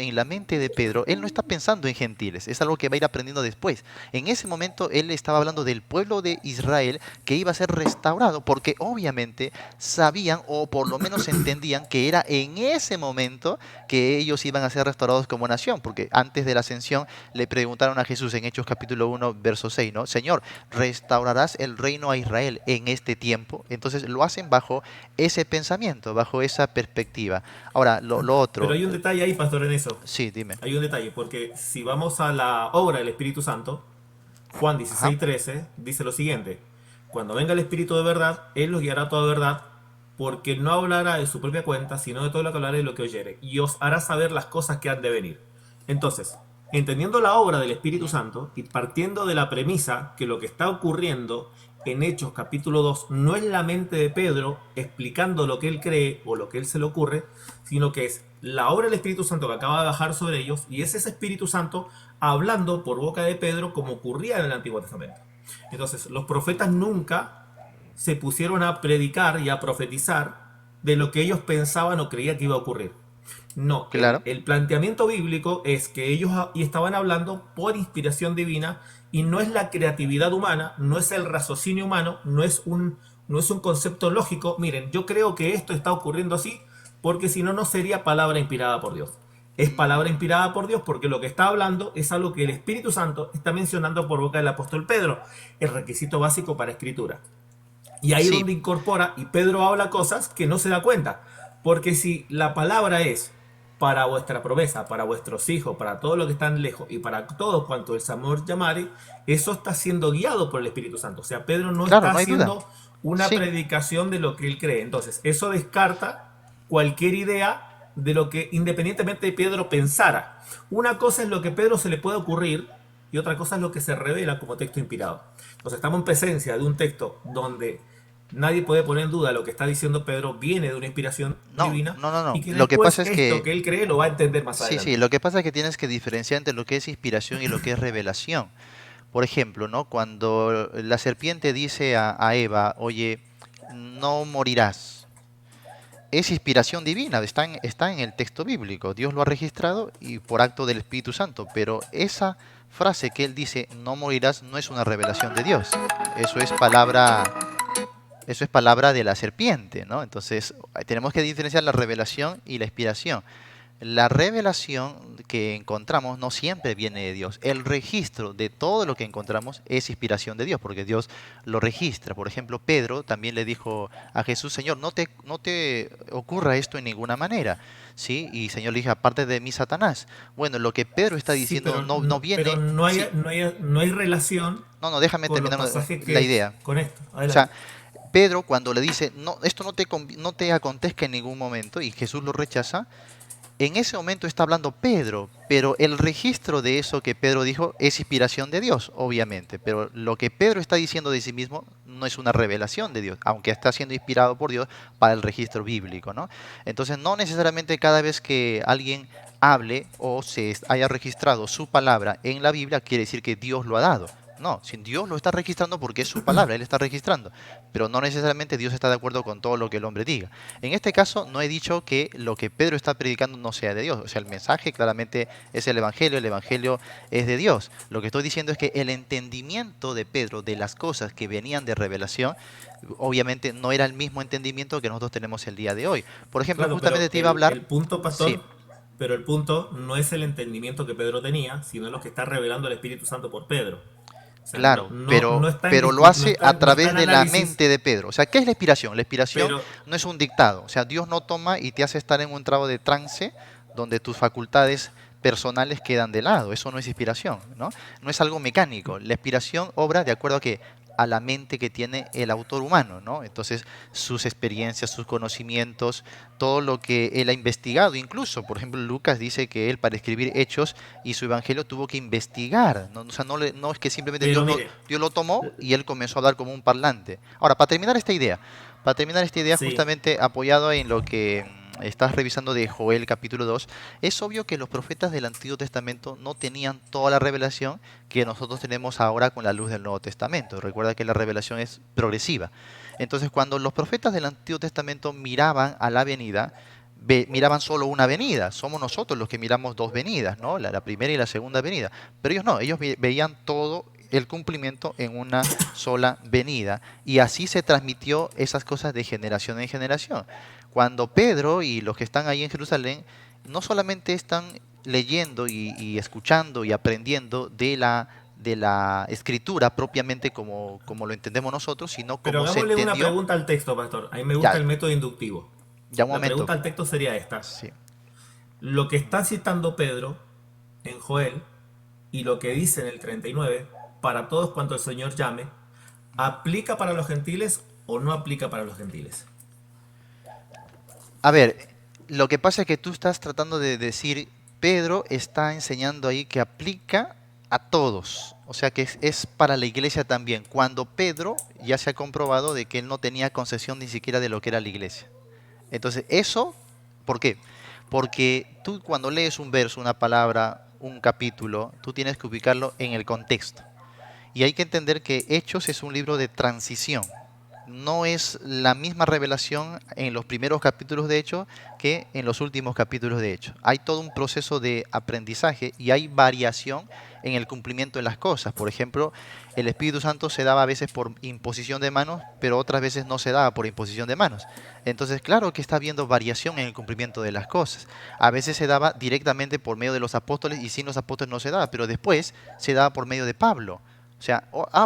él no está pensando en gentiles, es algo que va a ir aprendiendo después. En ese momento él estaba hablando del pueblo de Israel que iba a ser restaurado, porque obviamente sabían o por lo menos entendían que era en ese momento que ellos iban a ser restaurados como nación, porque antes de la ascensión le preguntaron a Jesús en Hechos capítulo 1, verso 6, ¿no? Señor, ¿restaurarás el reino a Israel en este tiempo? Entonces lo hacen bajo ese pensamiento, bajo esa perspectiva. Ahora, lo Pero otro, hay un detalle ahí, pastor, en eso. sí, dime. Hay un detalle, porque si vamos a la obra del Espíritu Santo, Juan Ajá. 16:13 dice lo siguiente: cuando venga el Espíritu de verdad, Él los guiará a toda verdad, porque no hablará de su propia cuenta, sino de todo lo que hablará y lo que oyere, y os hará saber las cosas que han de venir. Entonces, entendiendo la obra del Espíritu Santo y partiendo de la premisa que lo que está ocurriendo en Hechos capítulo 2 no es la mente de Pedro explicando lo que él cree o lo que él se le ocurre, sino que es la obra del Espíritu Santo que acaba de bajar sobre ellos y es ese Espíritu Santo hablando por boca de Pedro como ocurría en el Antiguo Testamento. Entonces, los profetas nunca se pusieron a predicar y a profetizar de lo que ellos pensaban o creían que iba a ocurrir. No, Claro. el planteamiento bíblico es que ellos estaban hablando por inspiración divina y no es la creatividad humana, no es el raciocinio humano, no es un concepto lógico. Miren, yo creo que esto está ocurriendo así porque si no, no sería palabra inspirada por Dios. Es palabra inspirada por Dios porque lo que está hablando es algo que el Espíritu Santo está mencionando por boca del apóstol Pedro, el requisito básico para escritura. Y ahí es Sí, donde incorpora, y Pedro habla cosas que no se da cuenta. Porque si la palabra es para vuestra promesa, para vuestros hijos, para todos los que están lejos y para todos cuanto el Señor llamare, eso está siendo guiado por el Espíritu Santo. O sea, Pedro no claro, está no hay duda. haciendo una Sí, predicación de lo que él cree. Entonces, eso descarta cualquier idea de lo que independientemente de Pedro pensara. Una cosa es lo que a Pedro se le puede ocurrir y otra cosa es lo que se revela como texto inspirado. Entonces, estamos en presencia de un texto donde nadie puede poner en duda lo que está diciendo Pedro viene de una inspiración no, divina no, no, y no. que Lo que después pasa es esto que, que él cree lo va a entender más sí, sí, adelante. lo que pasa es que tienes que diferenciar entre lo que es inspiración y lo que es revelación. Por ejemplo, ¿no? Cuando la serpiente dice a Eva, oye, no morirás. Es inspiración divina, está en el texto bíblico. Dios lo ha registrado y por acto del Espíritu Santo. Pero esa frase que él dice, no morirás, no es una revelación de Dios. Eso es palabra, eso es palabra de la serpiente, ¿no? Entonces, tenemos que diferenciar la revelación y la inspiración. La revelación que encontramos no siempre viene de Dios. El registro de todo lo que encontramos es inspiración de Dios, porque Dios lo registra. Por ejemplo, Pedro también le dijo a Jesús, Señor, no te ocurra esto en ninguna manera. ¿Sí? Y Señor le dijo, aparte de mí, Satanás. Bueno, lo que Pedro está Sí, diciendo pero no pero viene. Sí, no hay relación no, déjame con los terminar pasajes la que idea. con esto. O sea, Adelante. Pedro cuando le dice, no, esto no te acontezca en ningún momento, y Jesús lo rechaza, en ese momento está hablando Pedro, pero el registro de eso que Pedro dijo es inspiración de Dios, obviamente, pero lo que Pedro está diciendo de sí mismo no es una revelación de Dios, aunque está siendo inspirado por Dios para el registro bíblico, ¿no? Entonces, no necesariamente cada vez que alguien hable o se haya registrado su palabra en la Biblia quiere decir que Dios lo ha dado. No, si Dios lo está registrando porque es su palabra, Él está registrando, pero no necesariamente Dios está de acuerdo con todo lo que el hombre diga. En este caso no he dicho que lo que Pedro está predicando no sea de Dios, o sea, el mensaje claramente es el Evangelio es de Dios. Lo que estoy diciendo es que el entendimiento de Pedro de las cosas que venían de revelación, obviamente no era el mismo entendimiento que nosotros tenemos el día de hoy. Por ejemplo, Claro, justamente pero te iba a hablar, el punto, sí, pastor, pero el punto no es el entendimiento que Pedro tenía, sino lo que está revelando el Espíritu Santo por Pedro. O sea, claro, no está en pero lo no hace está, a no está través en de la análisis, mente de Pedro. O sea, ¿qué es la inspiración? La inspiración pero no es un dictado. O sea, Dios no toma y te hace estar en un estado de trance donde tus facultades personales quedan de lado. Eso no es inspiración, ¿no? No es algo mecánico. La inspiración obra de acuerdo a que a la mente que tiene el autor humano, ¿no? Entonces, sus experiencias, sus conocimientos, todo lo que él ha investigado, incluso, por ejemplo, Lucas dice que él para escribir Hechos y su evangelio tuvo que investigar, ¿no? O sea, no es que simplemente pero mire, Dios lo tomó y él comenzó a hablar como un parlante. Ahora, para terminar esta idea sí, justamente apoyado en lo que estás revisando de Joel capítulo 2, es obvio que los profetas del Antiguo Testamento no tenían toda la revelación que nosotros tenemos ahora con la luz del Nuevo Testamento. Recuerda que la revelación es progresiva. Entonces, cuando los profetas del Antiguo Testamento miraban a la venida, miraban solo una venida. Somos nosotros los que miramos dos venidas, ¿no? La primera y la segunda venida. Pero ellos no, ellos veían todo el cumplimiento en una sola venida. Y así se transmitió esas cosas de generación en generación. Cuando Pedro y los que están ahí en Jerusalén no solamente están leyendo y escuchando y aprendiendo de la escritura propiamente como lo entendemos nosotros, sino pero como se hagámosle una entendió. pregunta al texto, pastor. A mí me gusta Ya, el método inductivo. ya un La momento. pregunta al texto sería esta. Sí. Lo que está citando Pedro en Joel y lo que dice en el 39, para todos cuanto el Señor llame, ¿aplica para los gentiles o no aplica para los gentiles? A ver, lo que pasa es que tú estás tratando de decir Pedro está enseñando ahí que aplica a todos, o sea que es para la iglesia también, cuando Pedro ya se ha comprobado de que él no tenía concesión ni siquiera de lo que era la iglesia. Entonces, eso, ¿por qué? Porque tú cuando lees un verso, una palabra, un capítulo, tú tienes que ubicarlo en el contexto. Y hay que entender que Hechos es un libro de transición. No es la misma revelación en los primeros capítulos de Hechos que en los últimos capítulos de Hechos. Hay todo un proceso de aprendizaje y hay variación en el cumplimiento de las cosas. Por ejemplo, el Espíritu Santo se daba a veces por imposición de manos, pero otras veces no se daba por imposición de manos. Entonces, claro que está habiendo variación en el cumplimiento de las cosas. A veces se daba directamente por medio de los apóstoles y sin los apóstoles no se daba, pero después se daba por medio de Pablo. O sea,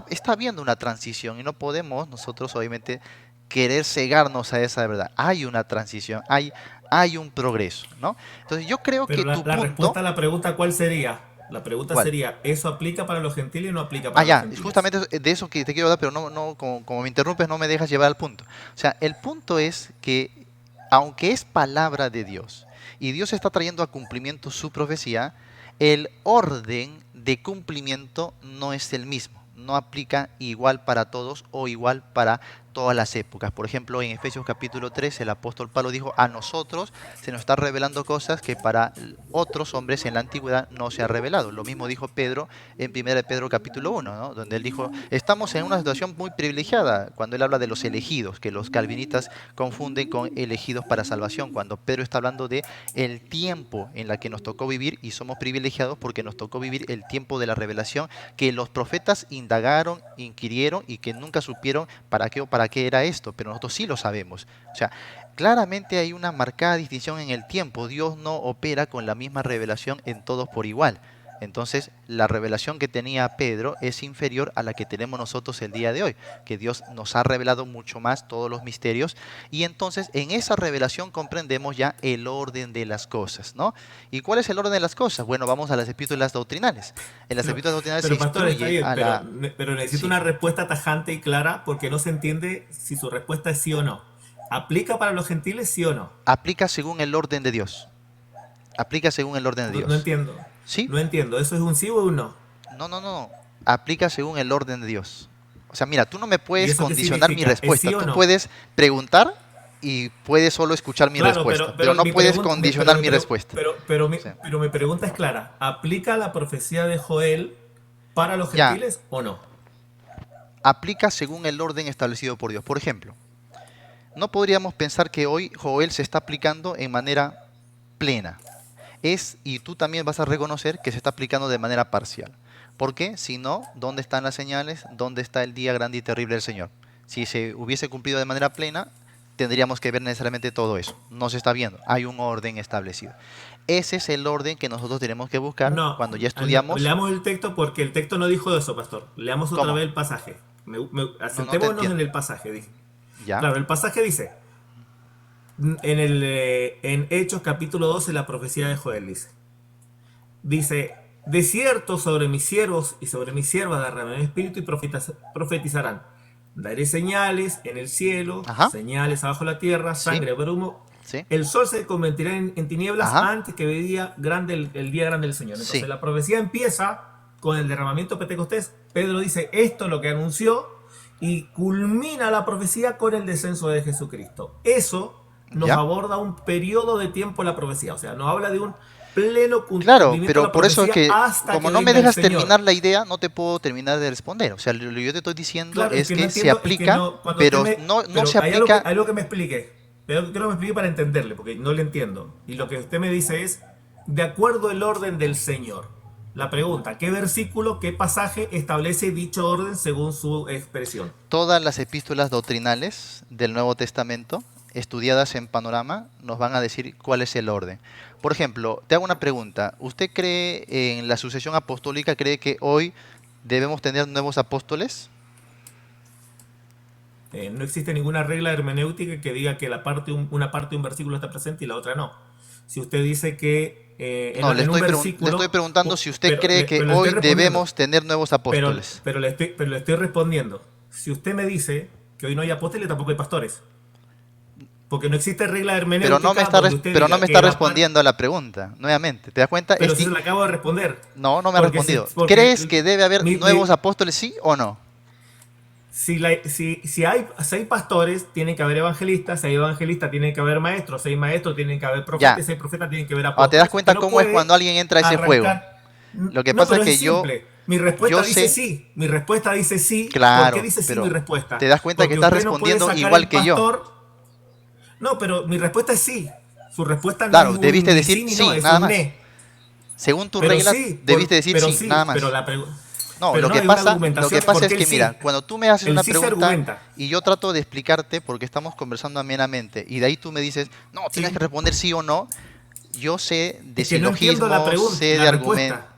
está habiendo una transición y no podemos nosotros obviamente querer cegarnos a esa verdad. Hay una transición, hay un progreso, ¿no? Entonces yo creo Pero que tu la punto, respuesta a la pregunta, ¿cuál sería? La pregunta ¿cuál? sería, ¿eso aplica para los gentiles o no aplica Ah, para los ya, es gentiles? justamente de eso que te quiero dar, pero como me interrumpes no me dejas llevar al punto. O sea, el punto es que aunque es palabra de Dios y Dios está trayendo a cumplimiento su profecía, el orden de cumplimiento no es el mismo. No aplica igual para todos o igual para todas las épocas. Por ejemplo, en Efesios capítulo 3, el apóstol Pablo dijo, a nosotros se nos está revelando cosas que para otros hombres en la antigüedad no se ha revelado. Lo mismo dijo Pedro en 1 Pedro capítulo 1, ¿no? Donde él dijo, estamos en una situación muy privilegiada, cuando él habla de los elegidos, que los calvinistas confunden con elegidos para salvación, cuando Pedro está hablando de el tiempo en la que nos tocó vivir y somos privilegiados porque nos tocó vivir el tiempo de la revelación que los profetas indagaron, inquirieron y que nunca supieron para qué o para qué era esto, pero nosotros sí lo sabemos. O sea, claramente hay una marcada distinción en el tiempo. Dios no opera con la misma revelación en todos por igual. Entonces, la revelación que tenía Pedro es inferior a la que tenemos nosotros el día de hoy, que Dios nos ha revelado mucho más todos los misterios y entonces en esa revelación comprendemos ya el orden de las cosas, ¿no? ¿Y cuál es el orden de las cosas? Bueno, vamos a las epístolas doctrinales. En las Pero, epístolas doctrinales se pero pastor, está instruye bien, a la... pero necesito Sí, una respuesta tajante y clara porque no se entiende si su respuesta es sí o no. ¿Aplica para los gentiles sí o no? aplica según el orden de Dios. Aplica según el orden de No, no Dios. entiendo. ¿Sí? No entiendo. ¿Eso es un sí o un no? No, no, no. Aplica según el orden de Dios. O sea, mira, tú no me ¿Y puedes eso qué condicionar mi significa? ¿Es respuesta. sí o Tú no? puedes preguntar y puedes solo escuchar mi Claro, respuesta, pero no mi puedes pregunta, condicionar mi respuesta. Sí. pero mi pregunta es clara. ¿Aplica la profecía de Joel para los Ya, gentiles o no? aplica según el orden establecido por Dios. Por ejemplo, no podríamos pensar que hoy Joel se está aplicando en manera plena. Y tú también vas a reconocer que se está aplicando de manera parcial. ¿Por qué? Si no, ¿dónde están las señales? ¿Dónde está el día grande y terrible del Señor? Si se hubiese cumplido de manera plena, tendríamos que ver necesariamente todo eso. No se está viendo, hay un orden establecido. Ese es el orden que nosotros tenemos que buscar No, cuando ya no, estudiamos. leamos el texto porque el texto no dijo eso, pastor. Leamos otra ¿Cómo? vez el pasaje. No te Asentémonos en entiendo. el pasaje, dije. ¿Ya? Claro, el pasaje dice, en Hechos capítulo 12, la profecía de Joel dice, de cierto sobre mis siervos y sobre mis siervas derramaré mi espíritu y profetizarán. Daré señales en el cielo, Ajá. señales abajo la tierra, Sí. sangre, brumo. Sí. El sol se convertirá en tinieblas Ajá. antes que veía grande el día grande del Señor. Entonces Sí. la profecía empieza con el derramamiento pentecostés. Pedro dice esto es lo que anunció y culmina la profecía con el descenso de Jesucristo. Eso nos ¿Ya? aborda un periodo de tiempo en la profecía. O sea, nos habla de un pleno Claro, cumplimiento de pero la por eso es profecía que, hasta como que no me venga el dejas Señor. terminar la idea, no te puedo terminar de responder. O sea, lo que yo te estoy diciendo Claro, es es que no que se entiendo, es que aplica, no, cuando usted pero me, no pero se aplica. hay algo que me explique, pero quiero que me explique para entenderle, porque no le entiendo. Y lo que usted me dice es, de acuerdo al orden del Señor. La pregunta, ¿qué versículo, qué pasaje establece dicho orden según su expresión? Todas las epístolas doctrinales del Nuevo Testamento, estudiadas en panorama, nos van a decir cuál es el orden. Por ejemplo, te hago una pregunta. ¿Usted cree en la sucesión apostólica? ¿Cree que hoy debemos tener nuevos apóstoles? No existe ninguna regla hermenéutica que diga que una parte de un versículo está presente y la otra no. Si usted dice que No, en un le estoy versículo, preguntando si usted cree que pero le estoy hoy respondiendo, debemos tener nuevos apóstoles. pero le estoy respondiendo. Si usted me dice que hoy no hay apóstoles, tampoco hay pastores. Porque no existe regla Pero no me hermenéutica está, donde usted pero no diga me que está la parte... respondiendo a la pregunta. Nuevamente, ¿te das cuenta? Pero si se la acabo de responder. No, no me ha Porque, respondido. porque ¿Crees que debe haber mi, nuevos mi- apóstoles, sí o no? si hay pastores, tienen que haber evangelistas. Si hay evangelistas, tienen que haber maestros. Si hay maestros, tienen que haber Ya. profetas. Si hay profetas, tienen que haber Ahora, ¿te das apóstoles. Usted cuenta no cómo es puede cuando alguien entra a ese juego? arrancar. Lo que No, pasa es pero es que simple. Mi yo respuesta dice sé, sí. Mi respuesta dice sí. ¿Por qué claro, dice sí mi pero te respuesta? das cuenta que Porque estás usted no puede respondiendo sacar igual el que yo. pastor. No, pero mi respuesta es sí. Su respuesta no es Claro, un debiste ni decir sí ni no, sí, es nada un más. ne. Según tu regla, debiste decir Pero sí, nada sí, más. No, pero no hay una lo que argumentación. pasa ¿Por es qué el que, mira, sí? cuando tú me haces El una sí se pregunta argumenta. y yo trato de explicarte porque estamos conversando amenamente y de ahí tú me dices, no, tienes que Sí. responder sí o no, yo sé de Es que no entiendo la silogismo, pregunta, sé la de argumento, respuesta.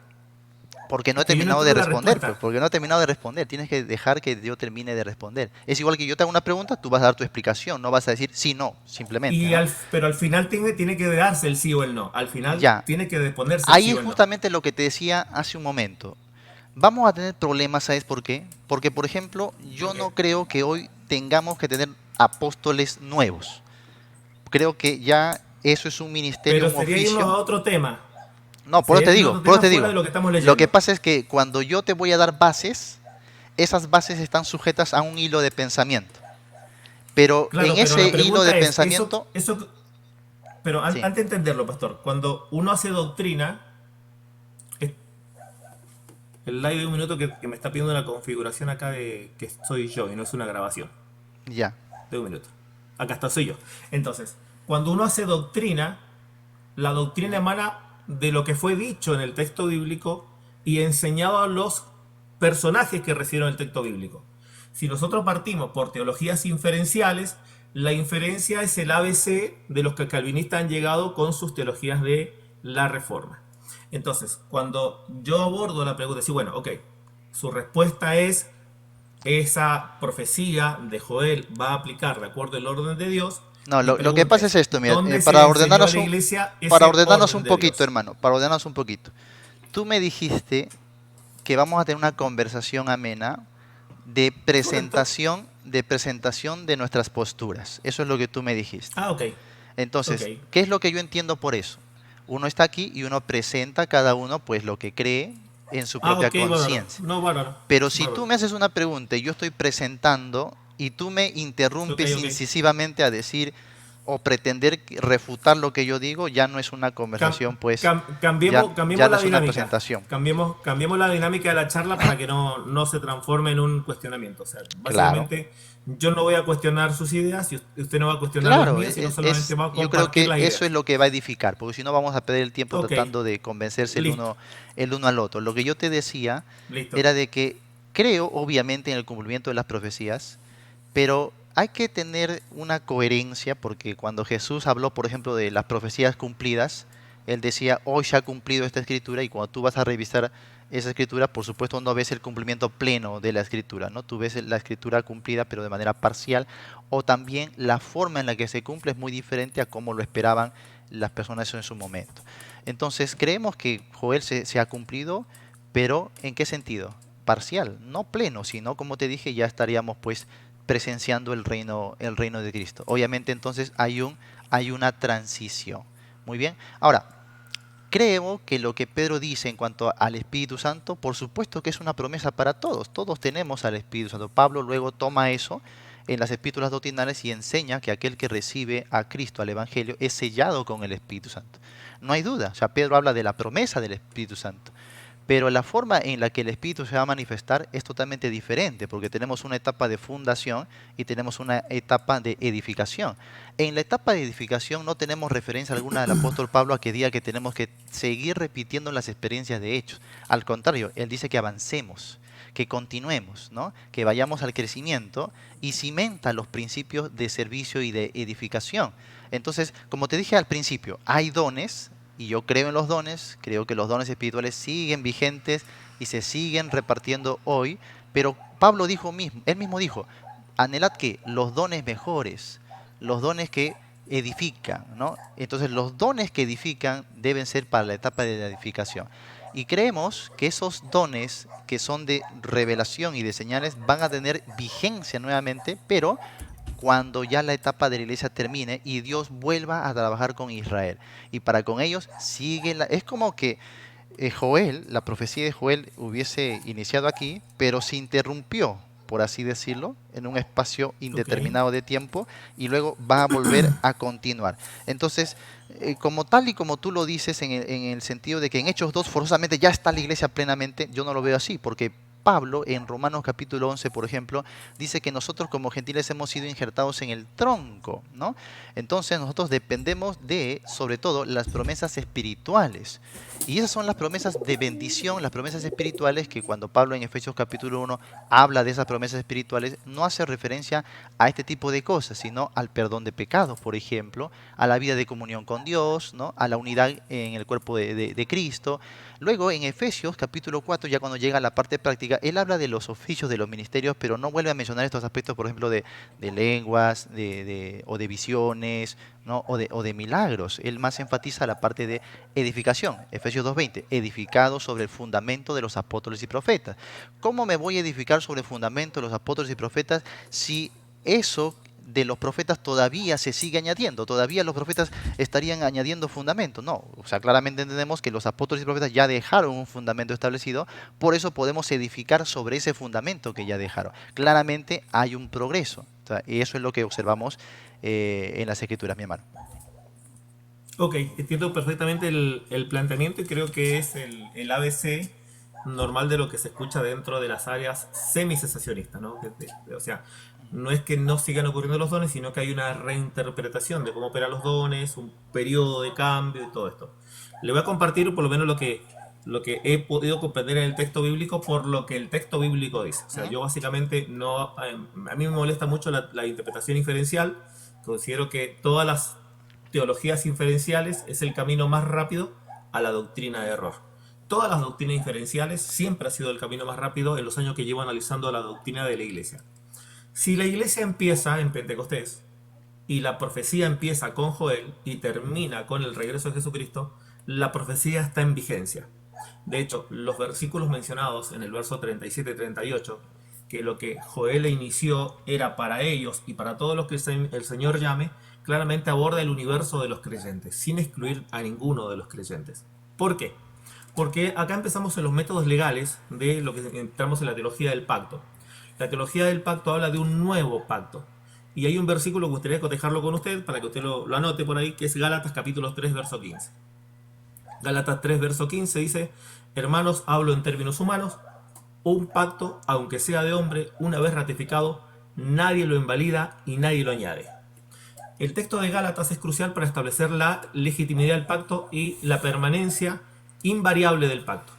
porque no Es he que yo no terminado de entiendo la responder, pues, respuesta. porque no he terminado de responder. Tienes que dejar que yo termine de responder. Es igual que yo te hago una pregunta, tú vas a dar tu explicación, no vas a decir sí, no, simplemente, ¿no? Pero al final tiene que darse el sí o el no. Al final Ya, tiene que ponerse el ahí sí es o el no. justamente lo que te decía hace un momento. Vamos a tener problemas, ¿sabes por qué? Porque, por ejemplo, yo ¿Por no qué? creo que hoy tengamos que tener apóstoles nuevos. Creo que ya eso es un ministerio, Pero un sería irnos a oficio. otro tema. No, por eso Sería te irnos a digo, otro por eso tema te fuera de digo. lo que estamos Lo que leyendo. pasa es que cuando yo te voy a dar bases, esas bases están sujetas a un hilo de pensamiento. Pero en Claro, pero ese la hilo de pregunta es, pensamiento, pero sí, antes de entenderlo, pastor, cuando uno hace doctrina, es- el live de un minuto que me está pidiendo una configuración acá de que soy yo y no es una grabación. ya, De un minuto. Acá está, soy yo. Entonces, cuando uno hace doctrina, la doctrina ujú, emana de lo que fue dicho en el texto bíblico y enseñado a los personajes que recibieron el texto bíblico. Si nosotros partimos por teologías inferenciales, la inferencia es el ABC de los que calvinistas han llegado con sus teologías de la reforma. Entonces, cuando yo abordo la pregunta, sí, bueno, ok, su respuesta es esa profecía de Joel va a aplicar de acuerdo al orden de Dios. no, Mi lo que pregunta pasa es es, esto, mira, ¿dónde se le enseñó a la iglesia para ese ordenarnos un orden de poquito, Dios? hermano, para ordenarnos un poquito. Tú me dijiste que vamos a tener una conversación amena Correcto. de presentación de nuestras posturas. Eso es lo que tú me dijiste. Ah, ok. Ok. Entonces, ¿qué es lo que yo entiendo por eso? Uno está aquí y uno presenta cada uno pues lo que cree en su Ah, propia ok, bárbaro. conciencia. No, bárbaro. Pero si tú Bárbaro. me haces una pregunta y yo estoy presentando y tú me Ok, interrumpes ok. incisivamente a decir o pretender refutar lo que yo digo, ya no es una Cam- conversación, pues ya cambiemos no la es una dinámica. presentación. Cambiemos la dinámica de la charla para que no se transforme en un cuestionamiento. O sea, Claro. básicamente yo no voy a cuestionar sus ideas y usted no va a cuestionar las Claro, mías, sino solamente va a yo creo compartir que las eso es ideas. lo que va a edificar, porque si no vamos a perder el tiempo Ok, tratando de convencerse listo, el uno al otro. Lo que yo te decía listo. era de que creo, obviamente, en el cumplimiento de las profecías, pero hay que tener una coherencia, porque cuando Jesús habló, por ejemplo, de las profecías cumplidas, él decía, hoy se ha cumplido esta escritura, y cuando tú vas a revisar esa escritura, por supuesto no ves el cumplimiento pleno de la escritura, ¿no? Tú ves la escritura cumplida, pero de manera parcial, o también la forma en la que se cumple es muy diferente a como lo esperaban las personas en su momento. Entonces, creemos que Joel se ha cumplido, pero ¿en qué sentido? Parcial, no pleno, sino como te dije, ya estaríamos pues presenciando el reino de Cristo. Obviamente entonces hay una transición. Muy bien. Ahora, creo que lo que Pedro dice en cuanto al Espíritu Santo, por supuesto que es una promesa para todos. Todos tenemos al Espíritu Santo. Pablo luego toma eso en las epístolas doctrinales y enseña que aquel que recibe a Cristo, al Evangelio, es sellado con el Espíritu Santo. No hay duda. O sea, Pedro habla de la promesa del Espíritu Santo. Pero la forma en la que el Espíritu se va a manifestar es totalmente diferente, porque tenemos una etapa de fundación y tenemos una etapa de edificación. En la etapa de edificación no tenemos referencia alguna del apóstol Pablo a que diga que tenemos que seguir repitiendo las experiencias de hechos. Al contrario, él dice que avancemos, que continuemos, ¿no? Que vayamos al crecimiento y cimenta los principios de servicio y de edificación. Entonces, como te dije al principio, hay dones, y yo creo en los dones, creo que los dones espirituales siguen vigentes y se siguen repartiendo hoy, pero Pablo dijo mismo, él mismo dijo, anhelad que los dones mejores, los dones que edifican, ¿no? Entonces los dones que edifican deben ser para la etapa de la edificación. Y creemos que esos dones que son de revelación y de señales van a tener vigencia nuevamente, pero cuando ya la etapa de la iglesia termine y Dios vuelva a trabajar con Israel. Y para con ellos sigue es como que Joel, la profecía de Joel hubiese iniciado aquí, pero se interrumpió, por así decirlo, en un espacio Ok. indeterminado de tiempo y luego va a volver a continuar. Entonces, como tal y como tú lo dices en el sentido de que en Hechos 2 forzosamente ya está la iglesia plenamente, yo no lo veo así, porque Pablo en Romanos capítulo 11, por ejemplo, dice que nosotros como gentiles hemos sido injertados en el tronco, ¿no? Entonces nosotros dependemos de, sobre todo, las promesas espirituales. Y esas son las promesas de bendición, las promesas espirituales que cuando Pablo en Efesios capítulo 1 habla de esas promesas espirituales, no hace referencia a este tipo de cosas, sino al perdón de pecados, por ejemplo, a la vida de comunión con Dios, ¿no? A la unidad en el cuerpo de Cristo. Luego en Efesios capítulo 4, ya cuando llega a la parte práctica, él habla de los oficios de los ministerios, pero no vuelve a mencionar estos aspectos, por ejemplo, de lenguas o de visiones, ¿no? O de milagros. Él más enfatiza la parte de edificación. Efesios 2:20, edificado sobre el fundamento de los apóstoles y profetas. ¿Cómo me voy a edificar sobre el fundamento de los apóstoles y profetas si eso de los profetas todavía se sigue añadiendo? Todavía los profetas estarían añadiendo fundamento. No, o sea, claramente entendemos que los apóstoles y profetas ya dejaron un fundamento establecido, por eso podemos edificar sobre ese fundamento que ya dejaron. Claramente hay un progreso. O sea, y eso es lo que observamos en las escrituras, mi hermano. Ok, entiendo perfectamente el planteamiento y creo que es el ABC normal de lo que se escucha dentro de las áreas semi-cesacionistas, ¿no? O sea, no es que no sigan ocurriendo los dones, sino que hay una reinterpretación de cómo operan los dones, un periodo de cambio y todo esto. Le voy a compartir por lo menos lo que he podido comprender en el texto bíblico por lo que el texto bíblico dice. O sea, ¿Mm? yo básicamente no... A mí me molesta mucho la interpretación inferencial. Considero que todas las teologías inferenciales es el camino más rápido a la doctrina de error. Todas las doctrinas inferenciales siempre ha sido el camino más rápido en los años que llevo analizando la doctrina de la iglesia. Si la iglesia empieza en Pentecostés y la profecía empieza con Joel y termina con el regreso de Jesucristo, la profecía está en vigencia. De hecho, los versículos mencionados en el verso 37 y 38, que lo que Joel inició era para ellos y para todos los que el Señor llame, claramente aborda el universo de los creyentes, sin excluir a ninguno de los creyentes. ¿Por qué? Porque acá empezamos en los métodos legales de lo que entramos en la teología del pacto. La teología del pacto habla de un nuevo pacto. Y hay un versículo que me gustaría cotejarlo con usted, para que usted lo anote por ahí, que es Gálatas capítulo 3, verso 15. Gálatas 3, verso 15 dice: hermanos, hablo en términos humanos, un pacto, aunque sea de hombre, una vez ratificado, nadie lo invalida y nadie lo añade. El texto de Gálatas es crucial para establecer la legitimidad del pacto y la permanencia invariable del pacto.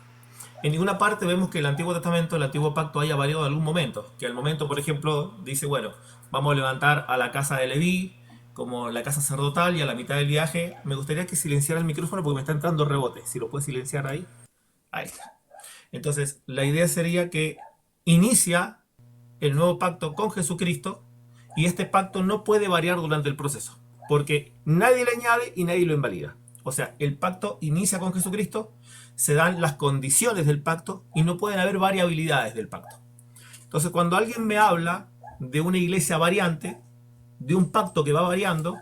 En ninguna parte vemos que el Antiguo Testamento, el Antiguo Pacto haya variado en algún momento. Que al momento, por ejemplo, dice, bueno, vamos a levantar a la casa de Leví como la casa sacerdotal y a la mitad del viaje. Me gustaría que silenciara el micrófono porque me está entrando rebote. Si lo puedes silenciar ahí. Ahí está. Entonces, la idea sería que inicia el nuevo pacto con Jesucristo y este pacto no puede variar durante el proceso, porque nadie le añade y nadie lo invalida. O sea, el pacto inicia con Jesucristo, se dan las condiciones del pacto y no pueden haber variabilidades del pacto. Entonces, cuando alguien me habla de una iglesia variante, de un pacto que va variando,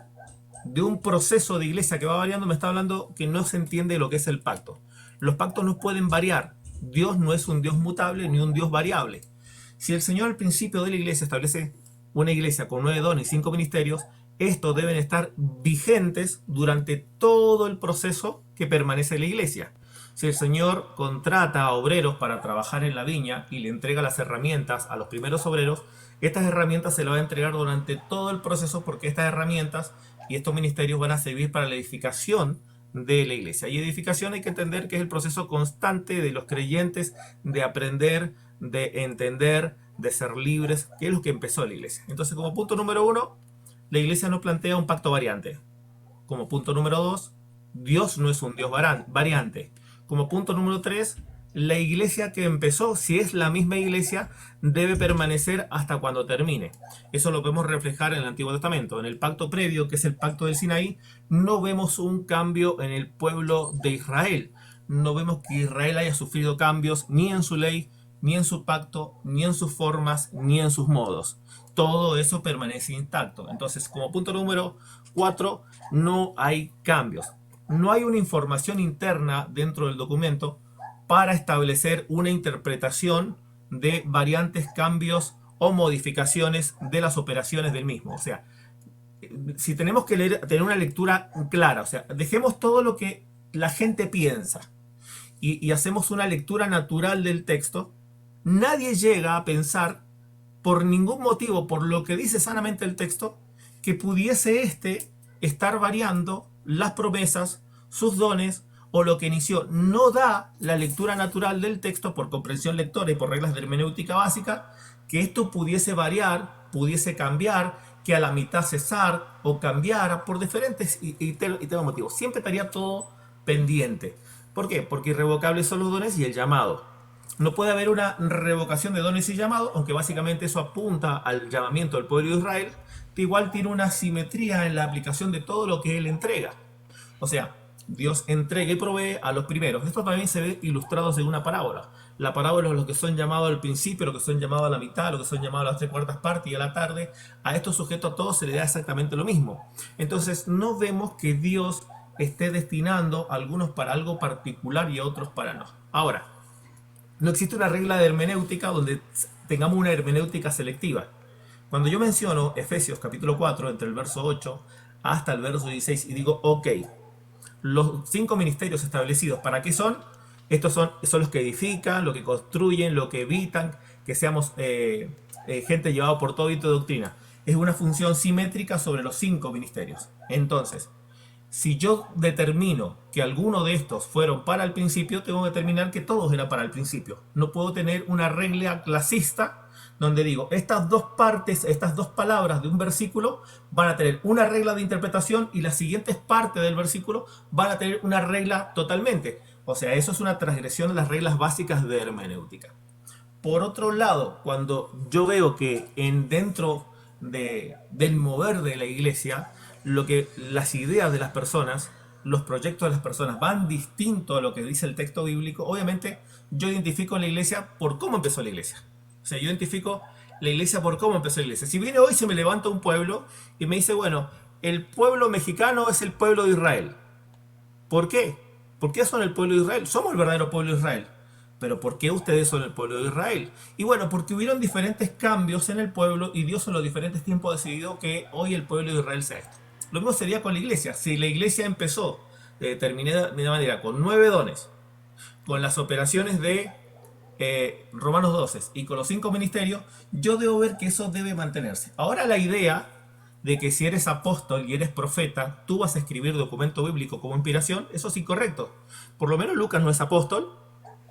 de un proceso de iglesia que va variando, me está hablando que no se entiende lo que es el pacto. Los pactos no pueden variar. Dios no es un Dios mutable ni un Dios variable. Si el Señor al principio de la iglesia establece una iglesia con 9 dones y 5 ministerios, estos deben estar vigentes durante todo el proceso que permanece la iglesia. Si el Señor contrata a obreros para trabajar en la viña y le entrega las herramientas a los primeros obreros, estas herramientas se las va a entregar durante todo el proceso, porque estas herramientas y estos ministerios van a servir para la edificación de la iglesia. Y edificación hay que entender que es el proceso constante de los creyentes de aprender, de entender, de ser libres, que es lo que empezó la iglesia. Entonces, como punto número 1, la iglesia no plantea un pacto variante. Como punto número 2, Dios no es un Dios variante. Como punto número 3, la iglesia que empezó, si es la misma iglesia, debe permanecer hasta cuando termine. Eso lo podemos reflejar en el Antiguo Testamento. En el pacto previo, que es el pacto del Sinaí, no vemos un cambio en el pueblo de Israel. No vemos que Israel haya sufrido cambios ni en su ley, ni en su pacto, ni en sus formas, ni en sus modos. todo eso permanece intacto. Entonces, como punto número 4, no hay cambios. No hay una información interna dentro del documento para establecer una interpretación de variantes, cambios o modificaciones de las operaciones del mismo. O sea, si tenemos que leer, tener una lectura clara, o sea, dejemos todo lo que la gente piensa y hacemos una lectura natural del texto, nadie llega a pensar por ningún motivo, por lo que dice sanamente el texto, que pudiese estar variando las promesas, sus dones o lo que inició. No da la lectura natural del texto por comprensión lectora y por reglas de hermenéutica básica que esto pudiese variar, pudiese cambiar, que a la mitad cesar o cambiara por diferentes y temas motivos. Siempre estaría todo pendiente. ¿Por qué? Porque irrevocables son los dones y el llamado. No puede haber una revocación de dones y llamados, aunque básicamente eso apunta al llamamiento del pueblo de Israel, que igual tiene una simetría en la aplicación de todo lo que él entrega. O sea, Dios entrega y provee a los primeros. Esto también se ve ilustrado en una parábola. La parábola es los que son llamados al principio, los que son llamados a la mitad, los que son llamados a las 3/4 partes y a la tarde. A estos sujetos a todos se les da exactamente lo mismo. Entonces no vemos que Dios esté destinando a algunos para algo particular y a otros para no. Ahora, no existe una regla de hermenéutica donde tengamos una hermenéutica selectiva. Cuando yo menciono Efesios capítulo 4, entre el verso 8 hasta el verso 16, y digo, ok, los 5 ministerios establecidos, ¿para qué son? Estos son los que edifican, lo que construyen, lo que evitan, que seamos gente llevada por todo y toda doctrina. Es una función simétrica sobre los 5 ministerios. Entonces, si yo determino que alguno de estos fueron para el principio, tengo que determinar que todos eran para el principio. No puedo tener una regla clasista donde digo, estas dos partes, estas dos palabras de un versículo van a tener una regla de interpretación y las siguientes partes del versículo van a tener una regla totalmente. O sea, eso es una transgresión de las reglas básicas de hermenéutica. Por otro lado, cuando yo veo que dentro del mover de la iglesia, las ideas de las personas, los proyectos de las personas van distinto a lo que dice el texto bíblico, obviamente yo identifico la iglesia por cómo empezó la iglesia. O sea, yo identifico la iglesia por cómo empezó la iglesia. Si viene hoy se me levanta un pueblo y me dice, bueno, el pueblo mexicano es el pueblo de Israel. ¿Por qué? ¿Por qué son el pueblo de Israel? Somos el verdadero pueblo de Israel. Pero ¿por qué ustedes son el pueblo de Israel? Y bueno, porque hubieron diferentes cambios en el pueblo y Dios en los diferentes tiempos ha decidido que hoy el pueblo de Israel sea esto. Lo mismo sería con la iglesia. Si la iglesia empezó de determinada manera con 9 dones, con las operaciones de Romanos 12 y con los 5 ministerios, yo debo ver que eso debe mantenerse. Ahora la idea de que si eres apóstol y eres profeta, tú vas a escribir documento bíblico como inspiración, eso es incorrecto. Por lo menos Lucas no es apóstol,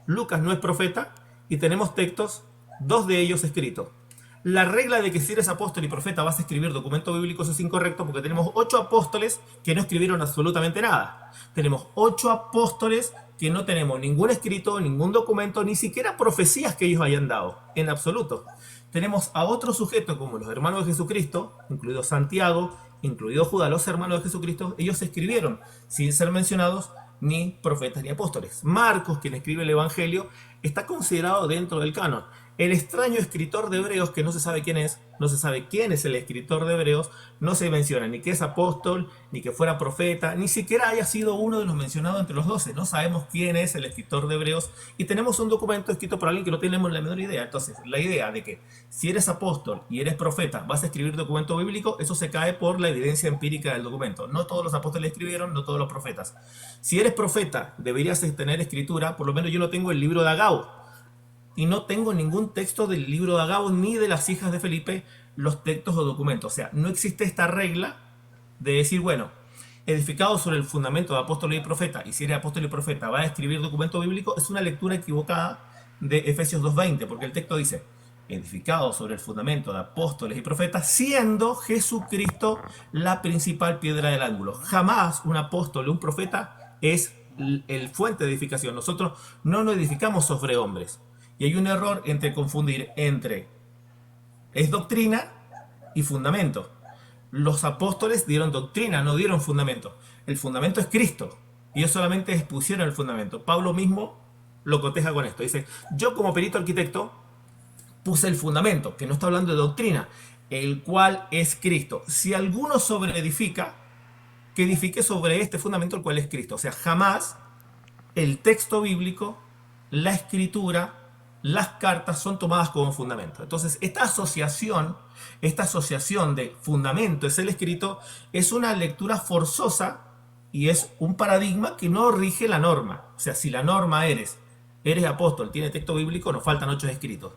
Lucas no es profeta y tenemos textos, 2 de ellos escritos. La regla de que si eres apóstol y profeta vas a escribir documento bíblico, eso es incorrecto porque tenemos 8 apóstoles que no escribieron absolutamente nada. Tenemos 8 apóstoles que no tenemos ningún escrito, ningún documento, ni siquiera profecías que ellos hayan dado, en absoluto. Tenemos a otros sujetos como los hermanos de Jesucristo, incluido Santiago, incluido Judas, los hermanos de Jesucristo, ellos escribieron sin ser mencionados ni profetas ni apóstoles. Marcos, quien escribe el Evangelio, está considerado dentro del canon. El extraño escritor de Hebreos, que no se sabe quién es, no se sabe quién es el escritor de Hebreos, no se menciona ni que es apóstol, ni que fuera profeta, ni siquiera haya sido uno de los mencionados entre los 12. No sabemos quién es el escritor de Hebreos y tenemos un documento escrito por alguien que no tenemos la menor idea. Entonces, la idea de que si eres apóstol y eres profeta vas a escribir documento bíblico, eso se cae por la evidencia empírica del documento. No todos los apóstoles escribieron, no todos los profetas. Si eres profeta, deberías tener escritura, por lo menos yo no tengo el libro de Agabo. Y no tengo ningún texto del libro de Agabo ni de las hijas de Felipe, los textos o documentos. O sea, no existe esta regla de decir, bueno, edificado sobre el fundamento de apóstol y profeta, y si eres apóstol y profeta va a escribir documento bíblico, es una lectura equivocada de Efesios 2:20, porque el texto dice, edificado sobre el fundamento de apóstoles y profetas, siendo Jesucristo la principal piedra del ángulo. Jamás un apóstol o un profeta es el fuente de edificación. Nosotros no nos edificamos sobre hombres. Y hay un error entre confundir entre es doctrina y fundamento. Los apóstoles dieron doctrina, no dieron fundamento. El fundamento es Cristo. Y ellos solamente expusieron el fundamento. Pablo mismo lo coteja con esto. Dice, yo como perito arquitecto puse el fundamento, que no está hablando de doctrina. el cual es Cristo. Si alguno sobreedifica, que edifique sobre este fundamento, el cual es Cristo. O sea, jamás el texto bíblico, la escritura, las cartas son tomadas como fundamento. Entonces, esta asociación de fundamento es el escrito, es una lectura forzosa y es un paradigma que no rige la norma. O sea, si la norma eres apóstol, tiene texto bíblico, nos faltan 8 escritos.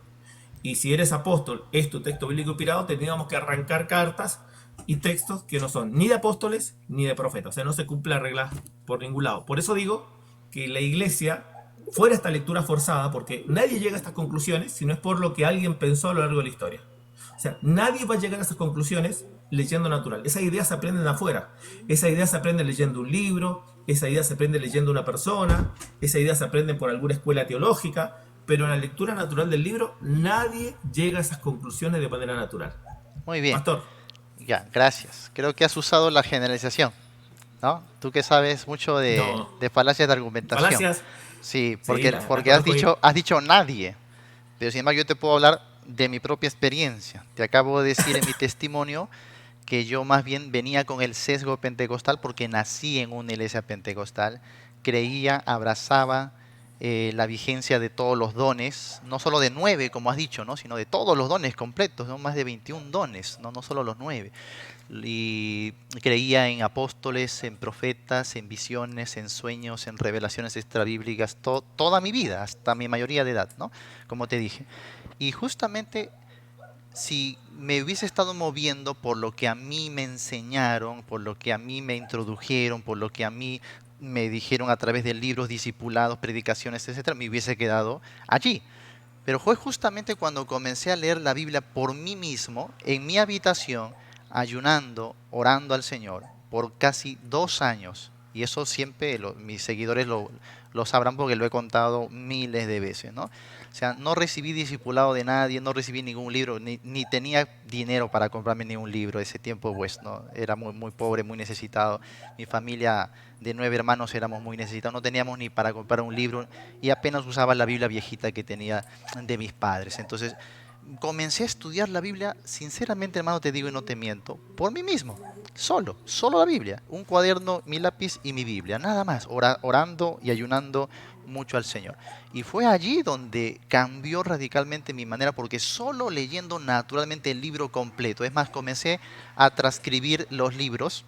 Y si eres apóstol, es tu texto bíblico inspirado, tendríamos que arrancar cartas y textos que no son ni de apóstoles ni de profetas. O sea, no se cumple la regla por ningún lado. Por eso digo que la iglesia fuera esta lectura forzada, porque nadie llega a estas conclusiones si no es por lo que alguien pensó a lo largo de la historia. O sea, nadie va a llegar a esas conclusiones leyendo natural. Esas ideas se aprenden afuera. Esas ideas se aprenden leyendo un libro, esas ideas se aprenden leyendo una persona, esas ideas se aprenden por alguna escuela teológica, pero en la lectura natural del libro nadie llega a esas conclusiones de manera natural. Muy bien, Pastor, ya, gracias. Creo que has usado la generalización, ¿no? Tú que sabes mucho no. de falacias de argumentación. Falacias, Sí, sí, la porque conozco bien. has dicho nadie, pero sin embargo yo te puedo hablar de mi propia experiencia. Te acabo de decir en mi testimonio que yo más bien venía con el sesgo pentecostal porque nací en una iglesia pentecostal, creía, abrazaba la vigencia de todos los dones, no solo de 9, como has dicho, ¿no? Sino de todos los dones completos, ¿no? Más de 21 dones, no, no solo los 9. Y creía en apóstoles, en profetas, en visiones, en sueños, en revelaciones extrabíblicas, toda mi vida, hasta mi mayoría de edad, ¿no? Como te dije. Y justamente si me hubiese estado moviendo por lo que a mí me enseñaron, por lo que a mí me introdujeron, por lo que a mí me dijeron a través de libros, discipulados, predicaciones, etcétera, me hubiese quedado allí. Pero fue justamente cuando comencé a leer la Biblia por mí mismo, en mi habitación, ayunando, orando al Señor, por casi 2 años. Y eso siempre mis seguidores lo sabrán porque lo he contado miles de veces, ¿no? O sea, no recibí discipulado de nadie, no recibí ningún libro, ni tenía dinero para comprarme ningún libro ese tiempo, pues, ¿no? Era muy, muy pobre, muy necesitado. Mi familia de 9 hermanos éramos muy necesitados, no teníamos ni para comprar un libro y apenas usaba la Biblia viejita que tenía de mis padres. Entonces, comencé a estudiar la Biblia, sinceramente, hermano, te digo y no te miento, por mí mismo, solo la Biblia, un cuaderno, mi lápiz y mi Biblia, nada más, orando y ayunando mucho al Señor. Y fue allí donde cambió radicalmente mi manera, porque solo leyendo naturalmente el libro completo, es más, comencé a transcribir los libros,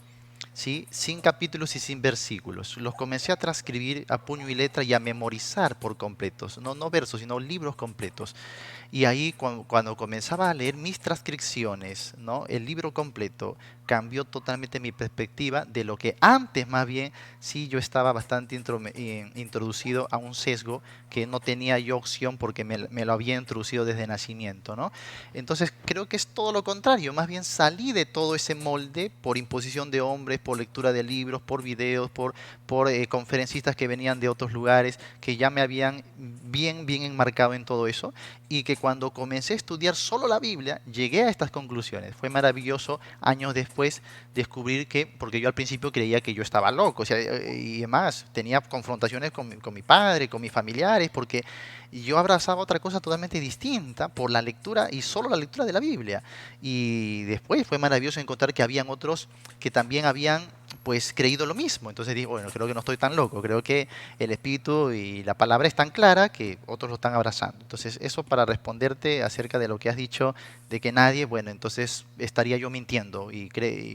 ¿sí? Sin capítulos y sin versículos. Los comencé a transcribir a puño y letra y a memorizar por completos, no, no versos, sino libros completos. Y ahí cuando comenzaba a leer mis transcripciones, ¿no? El libro completo cambió totalmente mi perspectiva de lo que antes más bien sí yo estaba bastante introducido a un sesgo que no tenía yo opción porque me lo había introducido desde nacimiento, ¿no? Entonces creo que es todo lo contrario, más bien salí de todo ese molde por imposición de hombres, por lectura de libros, por videos, por conferencistas que venían de otros lugares, que ya me habían bien enmarcado en todo eso y que cuando comencé a estudiar solo la Biblia, llegué a estas conclusiones. Fue maravilloso años después descubrir que, porque yo al principio creía que yo estaba loco, o sea, y además tenía confrontaciones con mi padre, con mis familiares, porque yo abrazaba otra cosa totalmente distinta por la lectura y solo la lectura de la Biblia. Y después fue maravilloso encontrar que habían otros que también habían pues creído lo mismo. Entonces dije, bueno, creo que no estoy tan loco, creo que el espíritu y la palabra es tan clara que otros lo están abrazando. Entonces eso para responderte acerca de lo que has dicho de que nadie, bueno, entonces estaría yo mintiendo y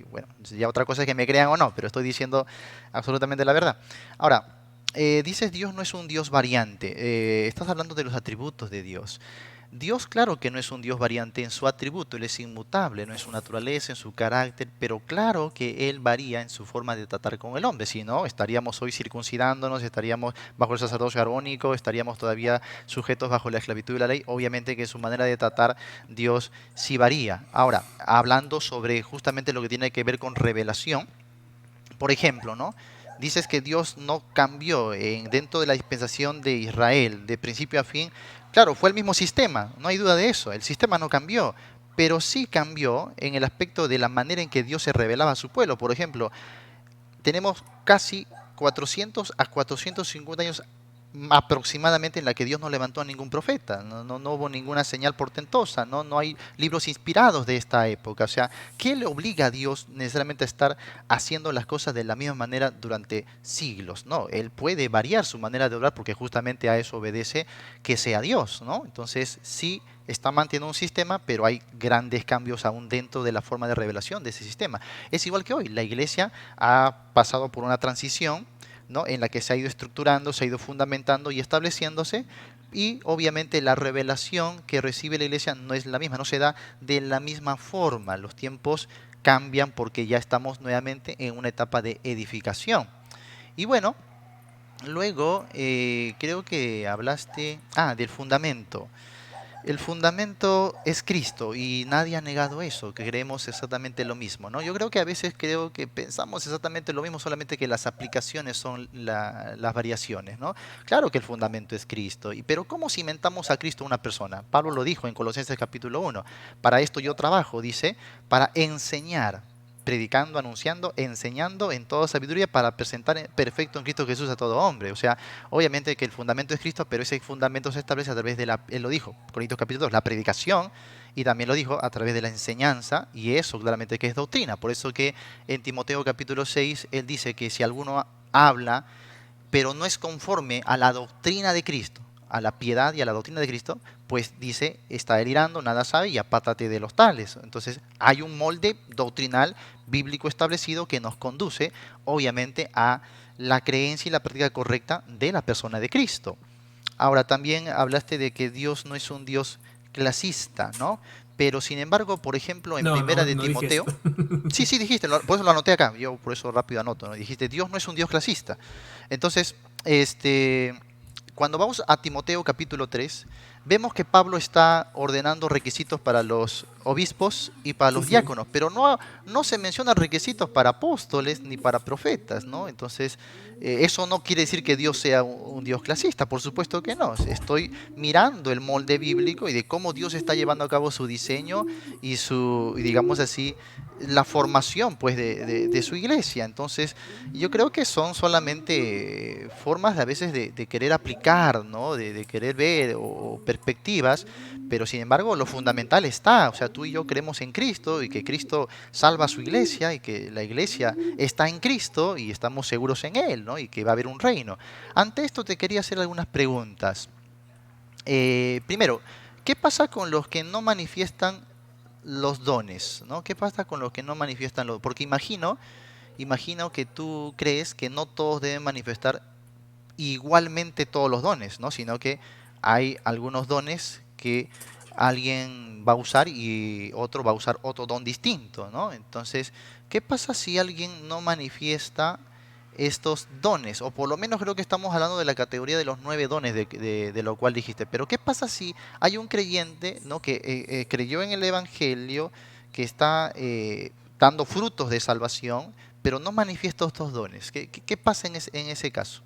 bueno, ya otra cosa es que me crean o no, pero estoy diciendo absolutamente la verdad. Ahora, dices Dios no es un Dios variante, estás hablando de los atributos de Dios. Dios, claro que no es un Dios variante en su atributo, Él es inmutable, no en su naturaleza, en su carácter, pero claro que Él varía en su forma de tratar con el hombre, si no, estaríamos hoy circuncidándonos, estaríamos bajo el sacerdocio arónico, estaríamos todavía sujetos bajo la esclavitud de la ley, obviamente que su manera de tratar Dios sí varía. Ahora, hablando sobre justamente lo que tiene que ver con revelación, por ejemplo, ¿no? Dices que Dios no cambió dentro de la dispensación de Israel, de principio a fin. Claro, fue el mismo sistema, no hay duda de eso. El sistema no cambió, pero sí cambió en el aspecto de la manera en que Dios se revelaba a su pueblo. Por ejemplo, tenemos casi 400 a 450 años aproximadamente en la que Dios no levantó a ningún profeta, no hubo ninguna señal portentosa, no hay libros inspirados de esta época. O sea, ¿qué le obliga a Dios necesariamente a estar haciendo las cosas de la misma manera durante siglos? No, Él puede variar su manera de obrar porque justamente a eso obedece que sea Dios, ¿no? Entonces, sí está manteniendo un sistema, pero hay grandes cambios aún dentro de la forma de revelación de ese sistema. Es igual que hoy, la iglesia ha pasado por una transición, ¿no? En la que se ha ido estructurando, se ha ido fundamentando y estableciéndose, y obviamente la revelación que recibe la iglesia no es la misma, no se da de la misma forma. Los tiempos cambian porque ya estamos nuevamente en una etapa de edificación. Y bueno, luego creo que hablaste del fundamento. El fundamento es Cristo y nadie ha negado eso, que creemos exactamente lo mismo, ¿no? Yo creo que a veces creo que pensamos exactamente lo mismo, solamente que las aplicaciones son las variaciones, ¿no? Claro que el fundamento es Cristo, pero ¿cómo cimentamos a Cristo una persona? Pablo lo dijo en Colosenses capítulo 1. Para esto yo trabajo, dice, para enseñar, predicando, anunciando, enseñando en toda sabiduría para presentar perfecto en Cristo Jesús a todo hombre. O sea, obviamente que el fundamento es Cristo, pero ese fundamento se establece a través de él lo dijo, Corintios capítulo 2, la predicación, y también lo dijo a través de la enseñanza, y eso claramente que es doctrina. Por eso que en Timoteo capítulo 6, él dice que si alguno habla, pero no es conforme a la doctrina de Cristo, a la piedad y a la doctrina de Cristo, pues dice, está delirando, nada sabe y apártate de los tales. Entonces hay un molde doctrinal bíblico establecido que nos conduce obviamente a la creencia y la práctica correcta de la persona de Cristo. Ahora también hablaste de que Dios no es un Dios clasista, ¿no? Pero sin embargo, por ejemplo, en No, Primera no, de no dije eso. Timoteo, sí, sí dijiste, por eso lo anoté acá, yo por eso rápido anoto, ¿no? Dijiste, Dios no es un Dios clasista. Entonces, cuando vamos a Timoteo capítulo 3, vemos que Pablo está ordenando requisitos para los obispos y para Sí, los sí. diáconos, pero no se mencionan requisitos para apóstoles ni para profetas, ¿no? Entonces, eso no quiere decir que Dios sea un Dios clasista, por supuesto que no. Estoy mirando el molde bíblico y de cómo Dios está llevando a cabo su diseño y digamos así, la formación pues de su iglesia. Entonces, yo creo que son solamente formas a veces de querer aplicar, ¿no? De querer ver o perspectivas, pero sin embargo lo fundamental está, o sea, tú y yo creemos en Cristo y que Cristo salva a su iglesia y que la iglesia está en Cristo y estamos seguros en Él, ¿no? Y que va a haber un reino. Ante esto te quería hacer algunas preguntas. Primero, ¿qué pasa con los que no manifiestan los dones, ¿no? ¿Qué pasa con los que no manifiestan los dones? Porque imagino que tú crees que no todos deben manifestar igualmente todos los dones, ¿no? Sino que hay algunos dones que alguien va a usar y otro va a usar otro don distinto, ¿no? Entonces, ¿qué pasa si alguien no manifiesta estos dones? O por lo menos creo que estamos hablando de la categoría de los 9 dones de lo cual dijiste. Pero ¿qué pasa si hay un creyente, ¿no? Que creyó en el Evangelio, que está dando frutos de salvación, pero no manifiesta estos dones? ¿Qué pasa en ese caso?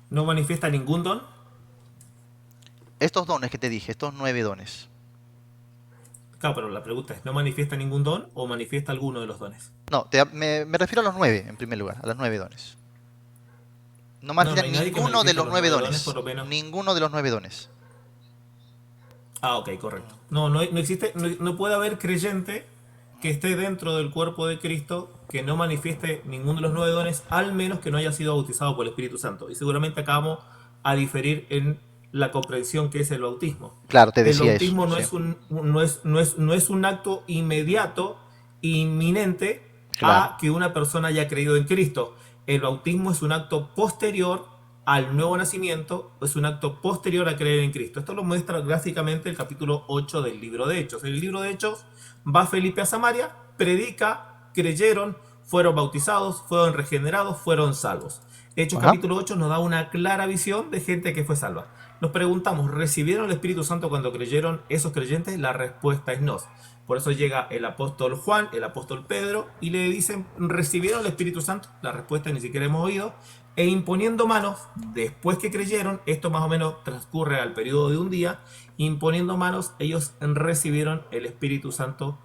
No manifiesta ningún don. Estos dones que te dije, estos 9 dones. Claro, pero la pregunta es, ¿no manifiesta ningún don o manifiesta alguno de los dones? No, me refiero a los 9, en primer lugar, a los 9 dones. No No, no manifiesta hay nadie que ninguno de manifieste los los nueve nueve dones, dones. por lo menos. Ninguno de los 9 dones. Ah, ok, correcto. No, no, no existe, no, no puede haber creyente que esté dentro del cuerpo de Cristo que no manifieste ninguno de los 9 dones, al menos que no haya sido bautizado por el Espíritu Santo. Y seguramente acá vamos a diferir en la comprensión que es el bautismo. Claro, te El decía eso, bautismo no sí. es no es un acto inmediato, inminente Claro. a que una persona haya creído en Cristo. El bautismo es un acto posterior al nuevo nacimiento, es un acto posterior a creer en Cristo. Esto lo muestra gráficamente el capítulo 8 del libro de Hechos. En el libro de Hechos va Felipe a Samaria, predica, creyeron, fueron bautizados, fueron regenerados, fueron salvos. Hechos Ajá. capítulo 8 nos da una clara visión de gente que fue salva. Nos preguntamos, ¿recibieron el Espíritu Santo cuando creyeron esos creyentes? La respuesta es no. Por eso llega el apóstol Juan, el apóstol Pedro, y le dicen, ¿recibieron el Espíritu Santo? La respuesta ni siquiera hemos oído. E imponiendo manos, después que creyeron, esto más o menos transcurre al periodo de un día, imponiendo manos, ellos recibieron el Espíritu Santo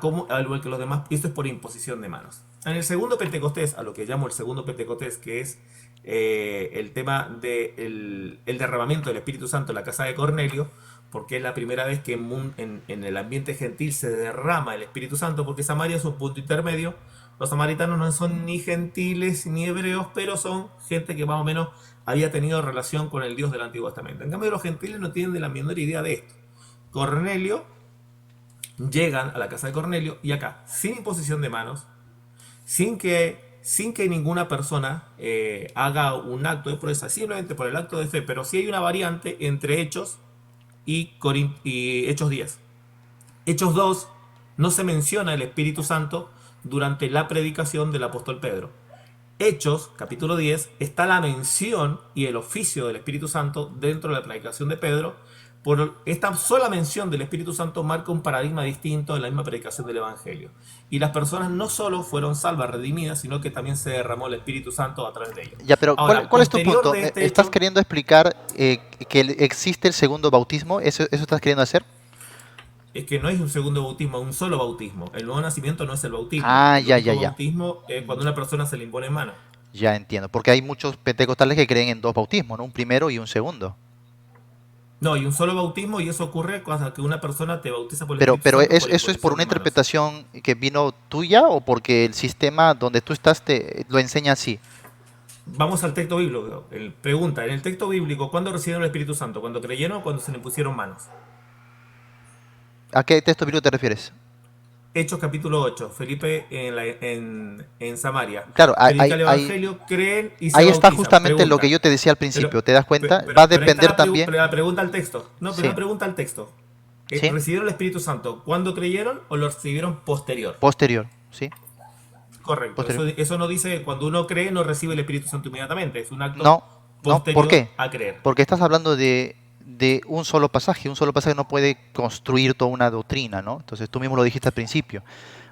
como, al igual que los demás, y esto es por imposición de manos. En el segundo Pentecostés, a lo que llamo el segundo Pentecostés, que es el tema del el derramamiento del Espíritu Santo en la casa de Cornelio, porque es la primera vez que en el ambiente gentil se derrama el Espíritu Santo, porque Samaria es un punto intermedio. Los samaritanos no son ni gentiles ni hebreos, pero son gente que más o menos había tenido relación con el Dios del Antiguo Testamento. En cambio, los gentiles no tienen de la menor idea de esto. Cornelio, llegan a la casa de Cornelio y acá, sin imposición de manos, sin que ninguna persona haga un acto de proeza, simplemente por el acto de fe, pero sí hay una variante entre Hechos y Hechos 10. Hechos 2 no se menciona el Espíritu Santo durante la predicación del apóstol Pedro. Hechos, capítulo 10, está la mención y el oficio del Espíritu Santo dentro de la predicación de Pedro. Por esta sola mención del Espíritu Santo marca un paradigma distinto en la misma predicación del Evangelio. Y las personas no solo fueron salvas, redimidas, sino que también se derramó el Espíritu Santo a través de ellos. Ya, pero Ahora, ¿cuál es tu posterior punto? de este ¿Estás hecho, queriendo explicar que existe el segundo bautismo? ¿Eso estás queriendo hacer? es que no hay un segundo bautismo, un solo bautismo. El nuevo nacimiento no es el bautismo. Ah, El ya, ya, único ya. bautismo es cuando una persona se le impone en mano. Ya entiendo. Porque hay muchos pentecostales que creen en dos bautismos, ¿no? Un primero y un segundo. No, hay un solo bautismo y eso ocurre cuando que una persona te bautiza por el Pero, Espíritu pero Santo por ¿eso es por imposición una de manos. interpretación que vino tuya o porque el sistema donde tú estás te lo enseña así? Vamos al texto bíblico. Pregunta, en el texto bíblico, ¿cuándo recibieron el Espíritu Santo? ¿Cuando creyeron o cuando se le impusieron manos? ¿A qué texto bíblico te refieres? Hechos capítulo 8. Felipe en Samaria. Claro, Predica el Evangelio, creen y se ahí está bautizan. justamente lo que Pregunta. yo te decía al Pero, principio. ¿Te das pero, cuenta? Va pero, a pero ahí está depender también. la pregunta al texto. No, pero la Sí, pregunta al texto. sí. ¿Recibieron el Espíritu Santo cuando creyeron o lo recibieron posterior? Posterior, sí. Correcto. Posterior. Eso no dice que cuando uno cree no recibe el Espíritu Santo inmediatamente. Es un acto No, no. ¿Por posterior qué? a creer. Porque estás hablando de un solo pasaje. Un solo pasaje no puede construir toda una doctrina, ¿no? Entonces tú mismo lo dijiste al principio.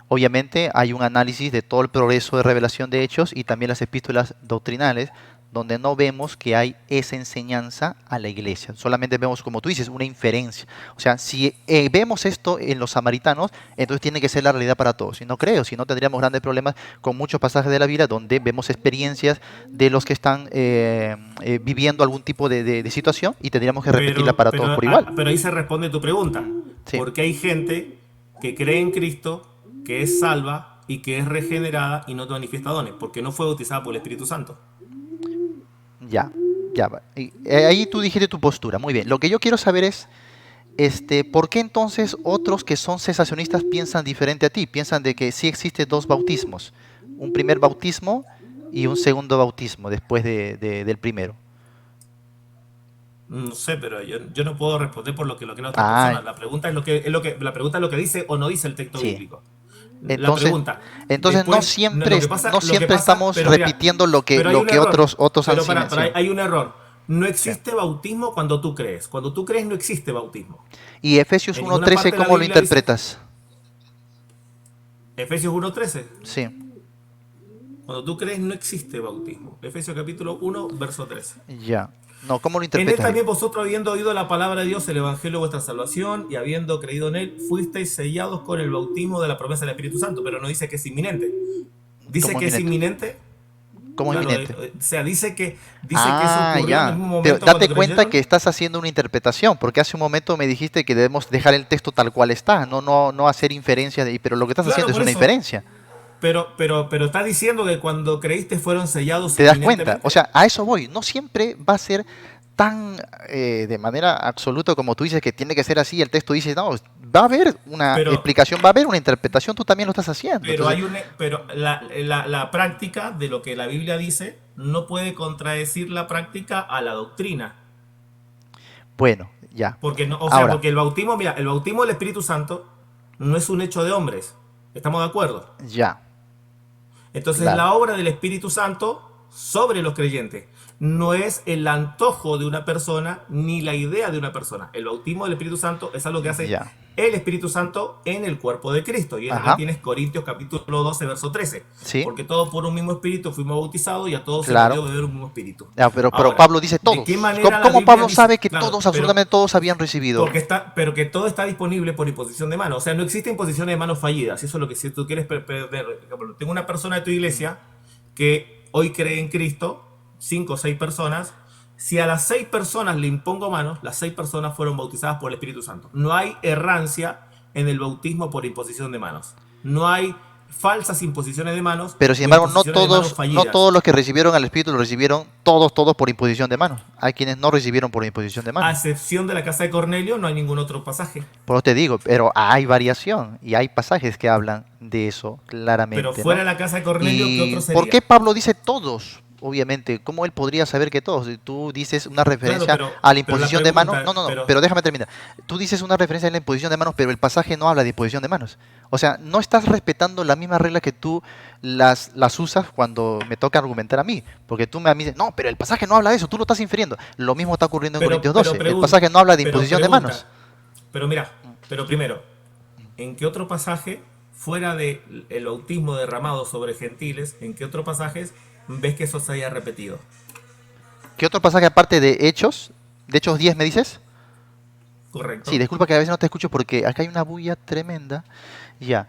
Obviamente hay un análisis de todo el progreso de revelación de hechos y también las epístolas doctrinales, donde no vemos que hay esa enseñanza a la iglesia. Solamente vemos, como tú dices, una inferencia. O sea, si vemos esto en los samaritanos, entonces tiene que ser la realidad para todos. Y no creo, si no tendríamos grandes problemas con muchos pasajes de la Biblia donde vemos experiencias de los que están viviendo algún tipo de situación y tendríamos que repetirla para todos por igual. Pero ahí se responde tu pregunta. Sí, Porque hay gente que cree en Cristo, que es salva y que es regenerada y no te manifiesta dones, porque no fue bautizada por el Espíritu Santo. ya, ya. Ahí tú dijiste tu postura, muy bien. Lo que yo quiero saber es, ¿por qué entonces otros que son cesacionistas piensan diferente a ti? Piensan de que sí existen dos bautismos, un primer bautismo y un segundo bautismo después del primero. No sé, pero yo no puedo responder por lo que creen otras Ah, personas. La pregunta la pregunta es lo que dice o no dice el texto sí. bíblico. La Entonces, pregunta. entonces no Después, siempre, no lo que siempre pasa, estamos pero mira, repitiendo lo pero hay un que error. otros han Pero para, silenciado. hay un error. No Sí. existe bautismo cuando tú crees. Cuando tú crees no existe bautismo. Y Efesios En ninguna 1:13, parte de la ¿cómo lo Biblia dice interpretas? Efesios 1:13. Sí, Cuando tú crees no existe bautismo. Efesios capítulo 1, verso 13. ya. No, ¿cómo lo En él interpretas ahí? también vosotros, habiendo oído la palabra de Dios, el evangelio de vuestra salvación, y habiendo creído en él, fuisteis sellados con el bautismo de la promesa del Espíritu Santo. Pero no dice que es inminente. Dice ¿Cómo que es inminente? inminente. ¿Cómo Claro, inminente? o sea, dice que eso Ah, ocurrió en el ya. mismo Pero momento date cuando cuenta que creyeron. estás haciendo una interpretación, porque hace un momento me dijiste que debemos dejar el texto tal cual está, no hacer inferencias de ahí, pero lo que estás Claro, haciendo es por una eso. inferencia. Pero está diciendo que cuando creíste fueron sellados ¿Te das cuenta? O inminentemente. sea, a eso voy. No siempre va a ser tan de manera absoluta como tú dices que tiene que ser así. El texto dice, no, va a haber una Pero, explicación, va a haber una interpretación, tú también lo estás haciendo. pero Entonces, hay un, pero la práctica de lo que la Biblia dice no puede contradecir la práctica a la doctrina. bueno, ya. Porque no, o sea, Ahora, porque el bautismo, mira, el bautismo del Espíritu Santo no es un hecho de hombres. ¿Estamos de acuerdo? ya, Entonces claro, la obra del Espíritu Santo sobre los creyentes no es el antojo de una persona ni la idea de una persona. El bautismo del Espíritu Santo es algo que hace ya. el Espíritu Santo en el cuerpo de Cristo. Y es lo que Ajá, tienes Corintios capítulo 12, verso 13. sí, Porque todos por un mismo espíritu fuimos bautizados y a todos se nos dio claro. beber un mismo espíritu. Ya, pero Ahora, Pablo dice ¿de qué todos. ¿Cómo, manera la cómo Biblia Pablo sabe dice? que Claro, todos, pero absolutamente todos habían recibido? pero que todo está disponible por imposición de manos. O sea, no existe imposición de manos fallidas. Eso es lo que si tú quieres perder. Por ejemplo, tengo una persona de tu Mm. iglesia que hoy cree en Cristo, 5 o 6 personas. Si a las 6 personas le impongo manos, las 6 personas fueron bautizadas por el Espíritu Santo. No hay errancia en el bautismo por imposición de manos. No hay falsas imposiciones de manos Pero sin o embargo, imposiciones de manos no fallidas. todos los que recibieron al Espíritu lo recibieron todos por imposición de manos. Hay quienes no recibieron por imposición de A manos. excepción de la casa de Cornelio, no hay ningún otro pasaje. Por eso te digo, pero hay variación y hay pasajes que hablan de eso Pero claramente, fuera ¿no? de la casa de Cornelio, ¿qué ¿Y otro por qué sería? Pablo dice todos? Obviamente, ¿cómo él podría saber que todos? Si tú dices una Claro, referencia a la pero la imposición de manos, pregunta, no, pero pero déjame terminar. Tú dices una referencia a la imposición de manos, pero el pasaje no habla de imposición de manos. O sea, no estás respetando la misma regla que tú las usas cuando me toca argumentar a mí. Porque tú a mí dices, no, pero el pasaje no habla de eso, tú lo estás infiriendo. Lo mismo está ocurriendo en Pero, Corintios pero, 12. El pregun- pasaje no habla de pero imposición de manos. pregunta, pero mira, pero primero, ¿en qué otro pasaje, fuera del bautismo derramado sobre gentiles, en qué otro pasajes ves que eso se haya repetido? ¿Qué otro pasaje aparte de Hechos? ¿De Hechos 10 me dices? Sí, ¿Correcto? disculpa que a veces no te escucho porque acá hay una bulla tremenda. Ya.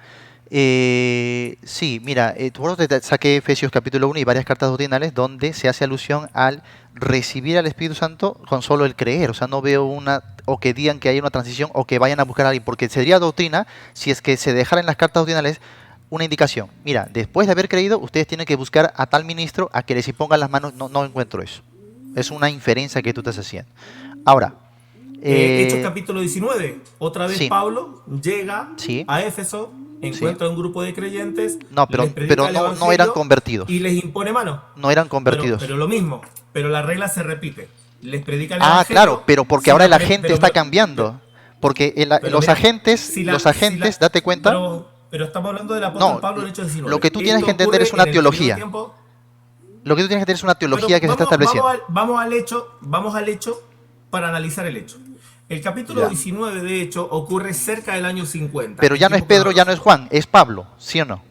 Sí, mira, por eso te saqué Efesios capítulo 1 y varias cartas doctrinales donde se hace alusión al recibir al Espíritu Santo con solo el creer. O sea, no veo una, o que digan que hay una transición o que vayan a buscar a alguien, porque sería doctrina si es que se dejara en las cartas doctrinales una indicación. Mira, después de haber creído, ustedes tienen que buscar a tal ministro a que les impongan las manos. No, no encuentro eso. Es una inferencia que tú estás haciendo. Ahora, Hechos eh, capítulo 19, otra vez sí, Pablo llega sí, a Éfeso, sí. encuentra un grupo de creyentes, No, les pero predica el no, no eran Evangelio y convertidos. les impone mano. No eran Pero convertidos. lo mismo, pero la regla se repite. Les predica el Ah, claro, Evangelio, pero porque si ahora la el pre- agente está pero, cambiando. Porque pero los mira, agentes, date cuenta. pero estamos hablando del apóstol No, Pablo en Hechos lo 19. que tú tienes Esto que entender es ocurre una en el periodo de teología. tiempo. Lo que tú tienes que entender es una Pero teología que se está estableciendo. vamos al hecho para analizar el hecho. El capítulo Ya. 19 de hecho ocurre cerca del año 50 Pero en ya no es tiempo Pedro, ya no es cronológico. Juan, es Pablo, ¿sí o no?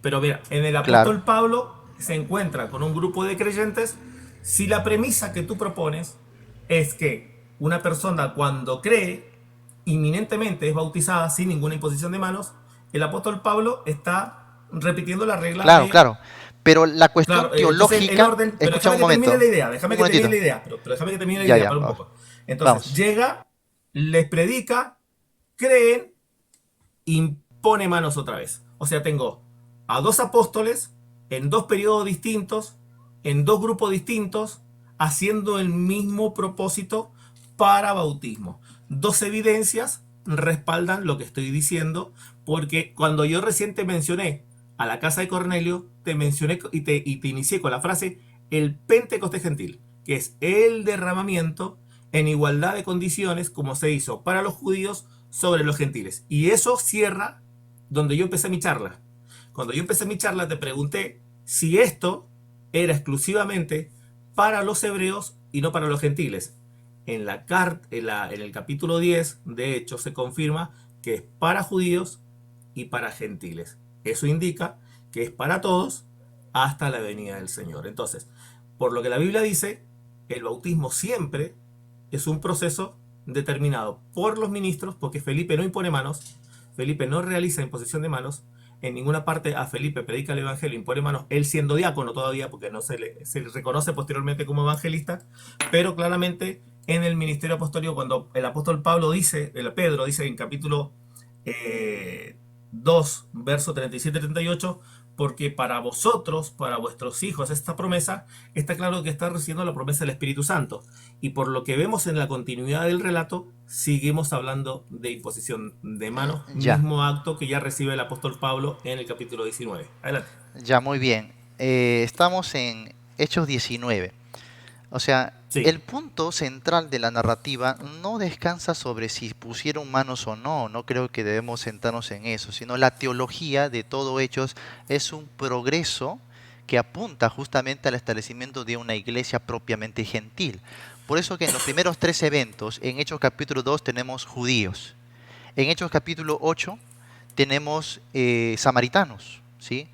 Pero mira, en el Claro. apóstol Pablo se encuentra con un grupo de creyentes. Si la premisa que tú propones es que una persona cuando cree inminentemente es bautizada sin ninguna imposición de manos, el apóstol Pablo está repitiendo la regla Claro, de. claro. Pero la cuestión Claro, entonces el teológica, orden, pero escucha déjame un que termine momento, la idea, un momentito. pero déjame que termine la Ya, idea, ya, para un poco. Entonces, vamos. llega, les predica, creen, impone manos otra vez. O sea, tengo a 2 apóstoles en 2 periodos distintos, en 2 grupos distintos, haciendo el mismo propósito para bautismo. 2 evidencias respaldan lo que estoy diciendo, porque cuando yo recién te mencioné a la casa de Cornelio, te mencioné y te inicié con la frase el Pentecostés gentil, que es el derramamiento en igualdad de condiciones como se hizo para los judíos sobre los gentiles. Y eso cierra donde yo empecé mi charla. Cuando yo empecé mi charla te pregunté si esto era exclusivamente para los hebreos y no para los gentiles. En el capítulo 10, de hecho, se confirma que es para judíos y para gentiles. Eso indica que es para todos hasta la venida del Señor. Entonces, por lo que la Biblia dice, el bautismo siempre es un proceso determinado por los ministros, porque Felipe no impone manos, Felipe no realiza imposición de manos, en ninguna parte a Felipe predica el evangelio, impone manos, él siendo diácono todavía, porque no se le reconoce posteriormente como evangelista, pero claramente en el ministerio apostólico, cuando el apóstol Pedro dice en capítulo 2, verso 37-38, porque para vosotros, para vuestros hijos, esta promesa, está claro que está recibiendo la promesa del Espíritu Santo. Y por lo que vemos en la continuidad del relato, seguimos hablando de imposición de manos, Ya, mismo acto que ya recibe el apóstol Pablo en el capítulo 19. Adelante. ya, muy bien. Estamos en Hechos 19. O sea, Sí, el punto central de la narrativa no descansa sobre si pusieron manos o no, no creo que debemos centrarnos en eso, sino la teología de todo Hechos es un progreso que apunta justamente al establecimiento de una iglesia propiamente gentil. Por eso que en los primeros 3 eventos, en Hechos capítulo 2 tenemos judíos, En Hechos capítulo 8 tenemos samaritanos, ¿sí?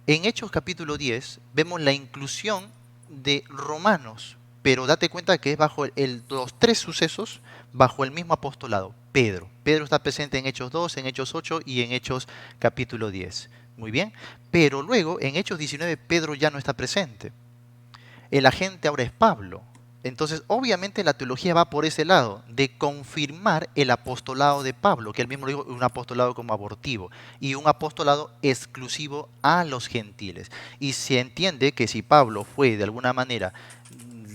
En Hechos capítulo 10 vemos la inclusión de romanos, pero date cuenta que es bajo los tres sucesos, bajo el mismo apostolado, Pedro. Pedro está presente en Hechos 2, en Hechos 8 y en Hechos capítulo 10. Muy bien, pero luego en Hechos 19 Pedro ya no está presente. El agente ahora es Pablo. Entonces, obviamente la teología va por ese lado, de confirmar el apostolado de Pablo, que él mismo lo dijo, un apostolado como abortivo, y un apostolado exclusivo a los gentiles. Y se entiende que si Pablo fue de alguna manera,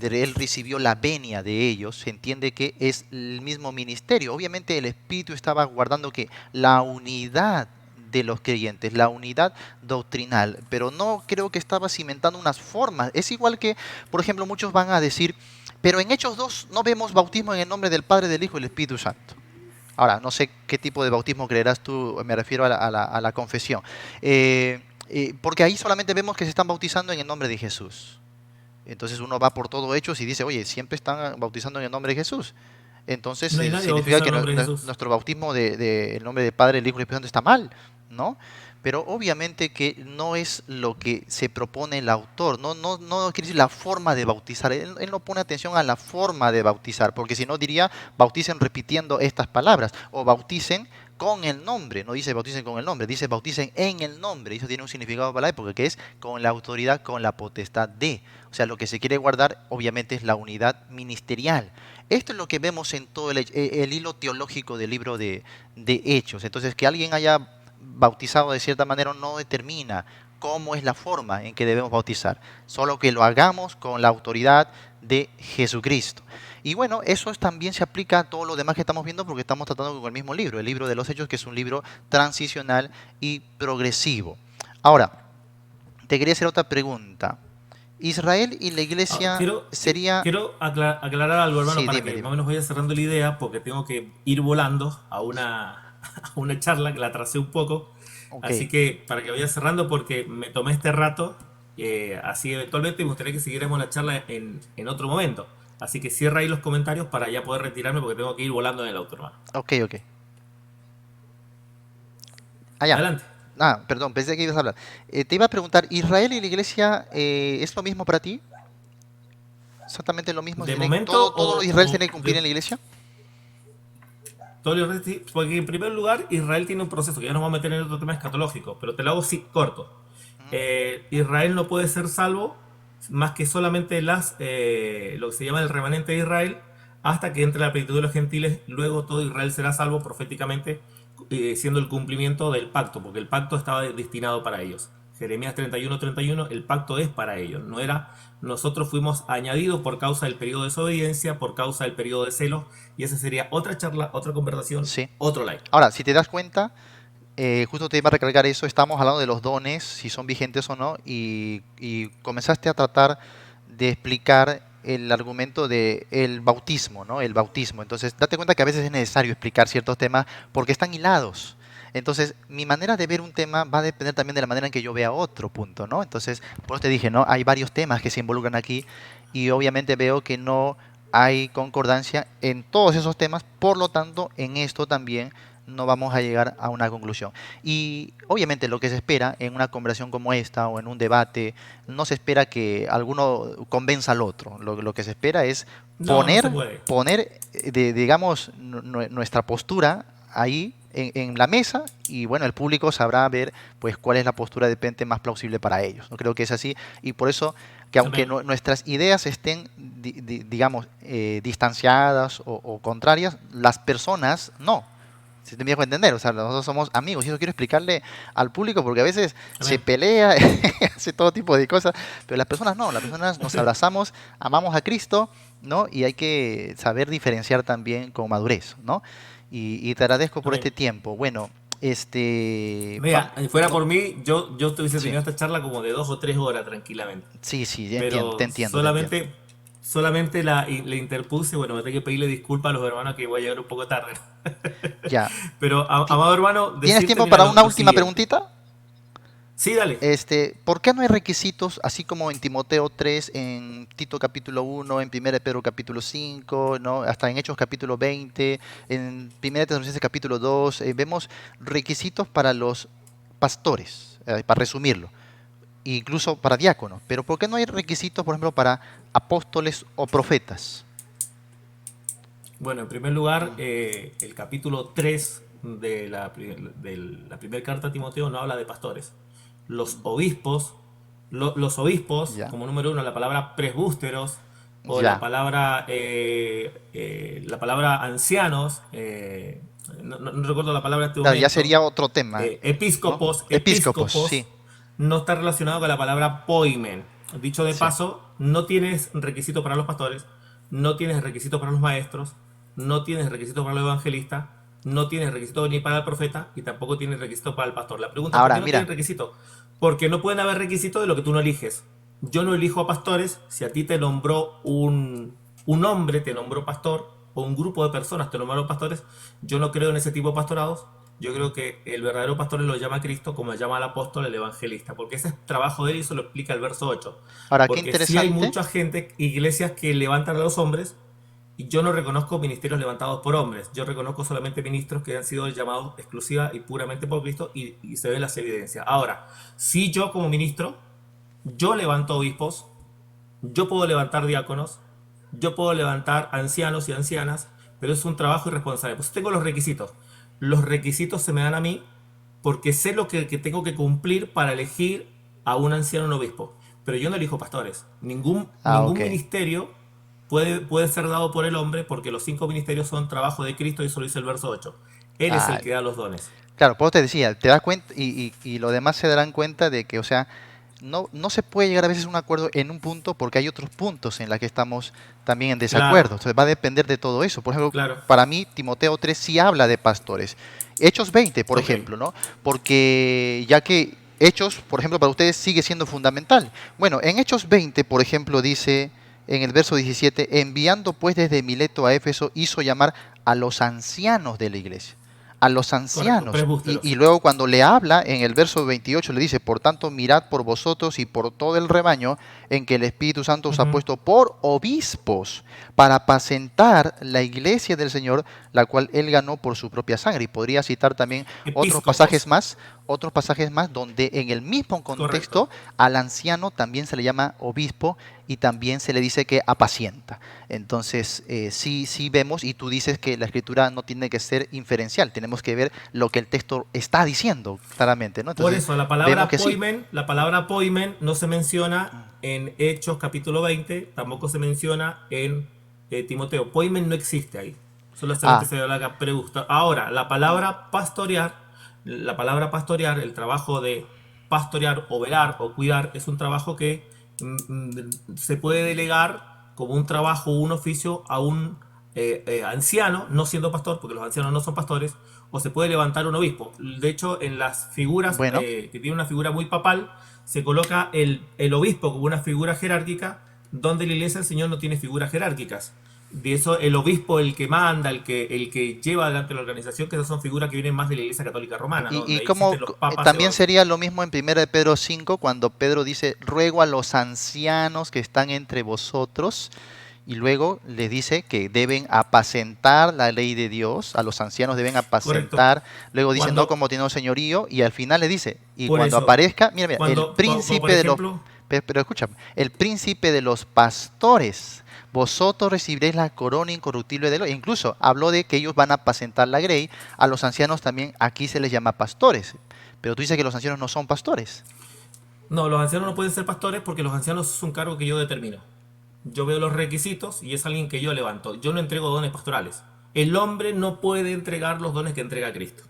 él recibió la venia de ellos, se entiende que es el mismo ministerio. Obviamente el Espíritu estaba guardando que la unidad de los creyentes, la unidad doctrinal, pero no creo que estaba cimentando unas formas. Es igual que, por ejemplo, muchos van a decir, pero en Hechos 2 no vemos bautismo en el nombre del Padre, del Hijo y del Espíritu Santo. Ahora, no sé qué tipo de bautismo creerás tú, me refiero a la confesión. Porque ahí solamente vemos que se están bautizando en el nombre de Jesús. Entonces uno va por todo Hechos y dice, oye, siempre están bautizando en el nombre de Jesús. Entonces No hay nadie significa bautizado que en nombre de Jesús. nuestro bautismo de el nombre del Padre, el Hijo y el Espíritu Santo está mal, ¿no? Pero obviamente que no es lo que se propone el autor, no quiere decir la forma de bautizar. Él no pone atención a la forma de bautizar, porque si no diría, bauticen repitiendo estas palabras, o bauticen con el nombre, no dice bauticen con el nombre, dice bauticen en el nombre. Y eso tiene un significado para la época, que es con la autoridad, con la potestad de. O sea, lo que se quiere guardar obviamente es la unidad ministerial. Esto es lo que vemos en todo el hilo teológico del libro de Hechos. Entonces, que alguien haya bautizado de cierta manera no determina cómo es la forma en que debemos bautizar, solo que lo hagamos con la autoridad de Jesucristo. Y bueno, eso también se aplica a todo lo demás que estamos viendo porque estamos tratando con el mismo libro, el libro de los Hechos, que es un libro transicional y progresivo. Ahora, te quería hacer otra pregunta. Israel y la Ah, iglesia quiero, sería... quiero aclarar algo, hermano, Sí, para dime, que más o dime. menos vaya cerrando la idea, porque tengo que ir volando a a una charla que la atrasé un poco. Ok, Así que para que vaya cerrando, porque me tomé este rato, así eventualmente me gustaría que siguiéramos la charla en otro momento. Así que cierra ahí los comentarios para ya poder retirarme, porque tengo que ir volando en el auto, hermano. ok, ok. Allá. Adelante. Ah, perdón, pensé que ibas a hablar. Te iba a preguntar, ¿Israel y la iglesia es lo mismo para ti? ¿Exactamente lo mismo? De momento, ¿Todo lo de Israel se tiene que cumplir en la iglesia? todo el resto, sí, porque en primer lugar Israel tiene un proceso que ya nos vamos a meter en otro tema escatológico, pero te lo hago así corto. Ujú. Israel no puede ser salvo más que solamente lo que se llama el remanente de Israel hasta que entre la plenitud de los gentiles. Luego todo Israel será salvo proféticamente, siendo el cumplimiento del pacto, porque el pacto estaba destinado para ellos. Jeremías 31:31, el pacto es para ellos, no era nosotros fuimos añadidos por causa del periodo de desobediencia, por causa del periodo de celos, y esa sería otra charla, otra conversación, Sí. otro live. Ahora, si te das cuenta, justo te iba a recargar eso, estamos hablando de los dones, si son vigentes o no, y comenzaste a tratar de explicar el argumento del bautismo, ¿no? El bautismo. Entonces, date cuenta que a veces es necesario explicar ciertos temas porque están hilados. Entonces, mi manera de ver un tema va a depender también de la manera en que yo vea otro punto, ¿no? Entonces, por eso te dije, ¿no? Hay varios temas que se involucran aquí y obviamente veo que no hay concordancia en todos esos temas, por lo tanto, en esto también no vamos a llegar a una conclusión. Y obviamente lo que se espera en una conversación como esta o en un debate, no se espera que alguno convenza al otro. Lo que se espera es No, no se puede. poner digamos, nuestra postura ahí en la mesa y bueno, el público sabrá ver pues cuál es la postura de repente más plausible para ellos. No creo que es así y por eso que aunque Amén. nuestras ideas estén, digamos, distanciadas o contrarias, las personas no. Si te me dejo entender, o sea, nosotros somos amigos y eso quiero explicarle al público porque a veces se Amén. pelea, hace todo tipo de cosas, pero las personas no, las personas nos abrazamos, amamos a Cristo, ¿no? Y hay que saber diferenciar también con madurez, ¿no? Y te agradezco por este Amén. tiempo. Bueno, Mira, fuera no, por mí, yo te hubiese sí, tenido esta charla como de 2 o 3 horas tranquilamente. sí, sí, te Pero entiendo, te entiendo. solamente le interpuse, bueno, me tengo que pedirle disculpas a los hermanos que voy a llegar un poco tarde. Ya. Pero, Ti- amado hermano, ¿Tienes decirte, tiempo mira, para una lo última siguiente. preguntita? Sí, dale. ¿Por qué no hay requisitos, así como en Timoteo 3, en Tito capítulo 1, en 1 Pedro capítulo 5, ¿no? Hasta en Hechos capítulo 20, en 1 Tesalonicenses capítulo 2, vemos requisitos para los pastores, para resumirlo, e incluso para diáconos, pero ¿por qué no hay requisitos, por ejemplo, para apóstoles o profetas? Bueno, en primer lugar, el capítulo 3 de la primera carta a Timoteo no habla de pastores. Los obispos, los obispos, Ya, como número uno, la palabra presbústeros o ya. la palabra ancianos, no recuerdo la palabra en este Claro, ya momento, sería otro tema, ¿no? Episcopos, sí. episcopos no está relacionado con la palabra poimen. Dicho de Sí. paso, no tienes requisito para los pastores, no tienes requisito para los maestros, no tienes requisito para los evangelistas, no tienes requisito ni para el profeta y tampoco tienes requisito para el pastor. La pregunta, ¿por Ahora, qué no tienen mira, requisito? Porque no pueden haber requisitos de lo que tú no eliges. Yo no elijo a pastores si a ti te nombró un hombre, te nombró pastor, o un grupo de personas te nombraron pastores. Yo no creo en ese tipo de pastorados. Yo creo que el verdadero pastor lo llama Cristo, como le llama al apóstol, el evangelista, porque ese es trabajo de él y eso lo explica el verso 8. ahora, qué Porque si hay interesante. mucha gente, iglesias que levantan a los hombres, y yo no reconozco ministerios levantados por hombres, yo reconozco solamente ministros que han sido llamados exclusiva y puramente por Cristo y se ven las evidencias. Ahora, si yo como ministro, yo levanto obispos, yo puedo levantar diáconos, yo puedo levantar ancianos y ancianas, pero es un trabajo irresponsable. Pues tengo los requisitos. Los requisitos se me dan a mí porque sé lo que tengo que cumplir para elegir a un anciano o un obispo. Pero yo no elijo pastores. Ah, Ningún ok. ministerio puede ser dado por el hombre porque los 5 ministerios son trabajo de Cristo y eso lo dice el verso 8. Él es el Ah, que da los dones. claro, pues te decía, te das cuenta y los demás se darán cuenta de que, o sea, no se puede llegar a veces a un acuerdo en un punto porque hay otros puntos en los que estamos también en Claro, desacuerdo. Entonces va a depender de todo eso. Por ejemplo, claro. para mí Timoteo 3 sí habla de pastores. Hechos 20, por Ok. ejemplo, ¿no? Porque ya que Hechos, por ejemplo, para ustedes sigue siendo fundamental. Bueno, en Hechos 20, por ejemplo, dice en el verso 17, enviando pues desde Mileto a Éfeso, hizo llamar a los ancianos de la iglesia, a los Correcto. ancianos. Y Presbústeros. luego cuando le habla en el verso 28 le dice, por tanto mirad por vosotros y por todo el rebaño en que el Espíritu Santo os ha Ujú. puesto por obispos para apacentar la iglesia del Señor, la cual él ganó por su propia sangre. Y podría citar también Episcopos. otros pasajes más donde en el mismo Correcto. contexto al anciano también se le llama obispo y también se le dice que apacienta. Entonces, sí vemos, y tú dices que la escritura no tiene que ser inferencial, tenemos que ver lo que el texto está diciendo claramente, ¿no? Por Entonces, eso vemos que sí. la palabra poimen no se menciona en Hechos capítulo 20, tampoco se menciona en Timoteo. Poimen no existe ahí. Solamente Ah, se habla acá pregusta. Ahora, la palabra pastorear, el trabajo de pastorear o velar o cuidar, es un trabajo que se puede delegar como un trabajo, un oficio a un anciano, no siendo pastor, porque los ancianos no son pastores, o se puede levantar un obispo. De hecho, en las figuras, bueno, que tiene una figura muy papal, se coloca el obispo como una figura jerárquica, donde la iglesia del Señor no tiene figuras jerárquicas. De eso, el obispo, el que manda, el que lleva adelante la organización, que esas son figuras que vienen más de la iglesia católica romana, ¿no? y Donde ahí como existen los papas. también sería lo mismo en 1 de Pedro 5, cuando Pedro dice, ruego a los ancianos que están entre vosotros, y luego les dice que deben apacentar la ley de Dios, a los ancianos deben Correcto. apacentar, luego dice, no Cuando, como tiene un señorío, y al final le dice, y por cuando eso, aparezca, mira, mira, el por príncipe de los, ejemplo, pero escúchame, el príncipe de los pastores, vosotros recibiréis la corona incorruptible de él. E incluso habló de que ellos van a apacentar la grey. A los ancianos también aquí se les llama pastores. Pero tú dices que los ancianos no son pastores. no, los ancianos no pueden ser pastores porque los ancianos es un cargo que yo determino. Yo veo los requisitos y es alguien que yo levanto. Yo no entrego dones pastorales. El hombre no puede entregar los dones que entrega Cristo.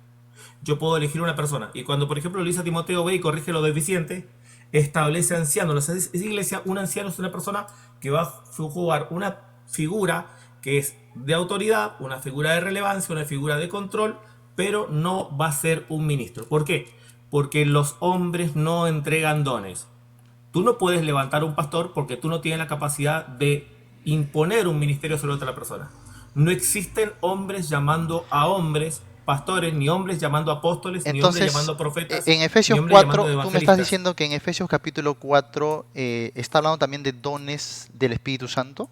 Yo puedo elegir una persona. Y cuando, por ejemplo, Luisa Timoteo ve y corrige lo deficiente, establece ancianos. Es iglesia, un anciano es una persona que va a jugar una figura que es de autoridad, una figura de relevancia, una figura de control, pero no va a ser un ministro. ¿Por qué? Porque los hombres no entregan dones. Tú no puedes levantar un pastor porque tú no tienes la capacidad de imponer un ministerio sobre otra persona. No existen hombres llamando a hombres pastores, ni hombres llamando apóstoles, ni hombres Entonces, llamando profetas, en ni Efesios hombres llamando 4, tú me estás evangelistas. diciendo que en Efesios capítulo 4 está hablando también de dones del Espíritu Santo.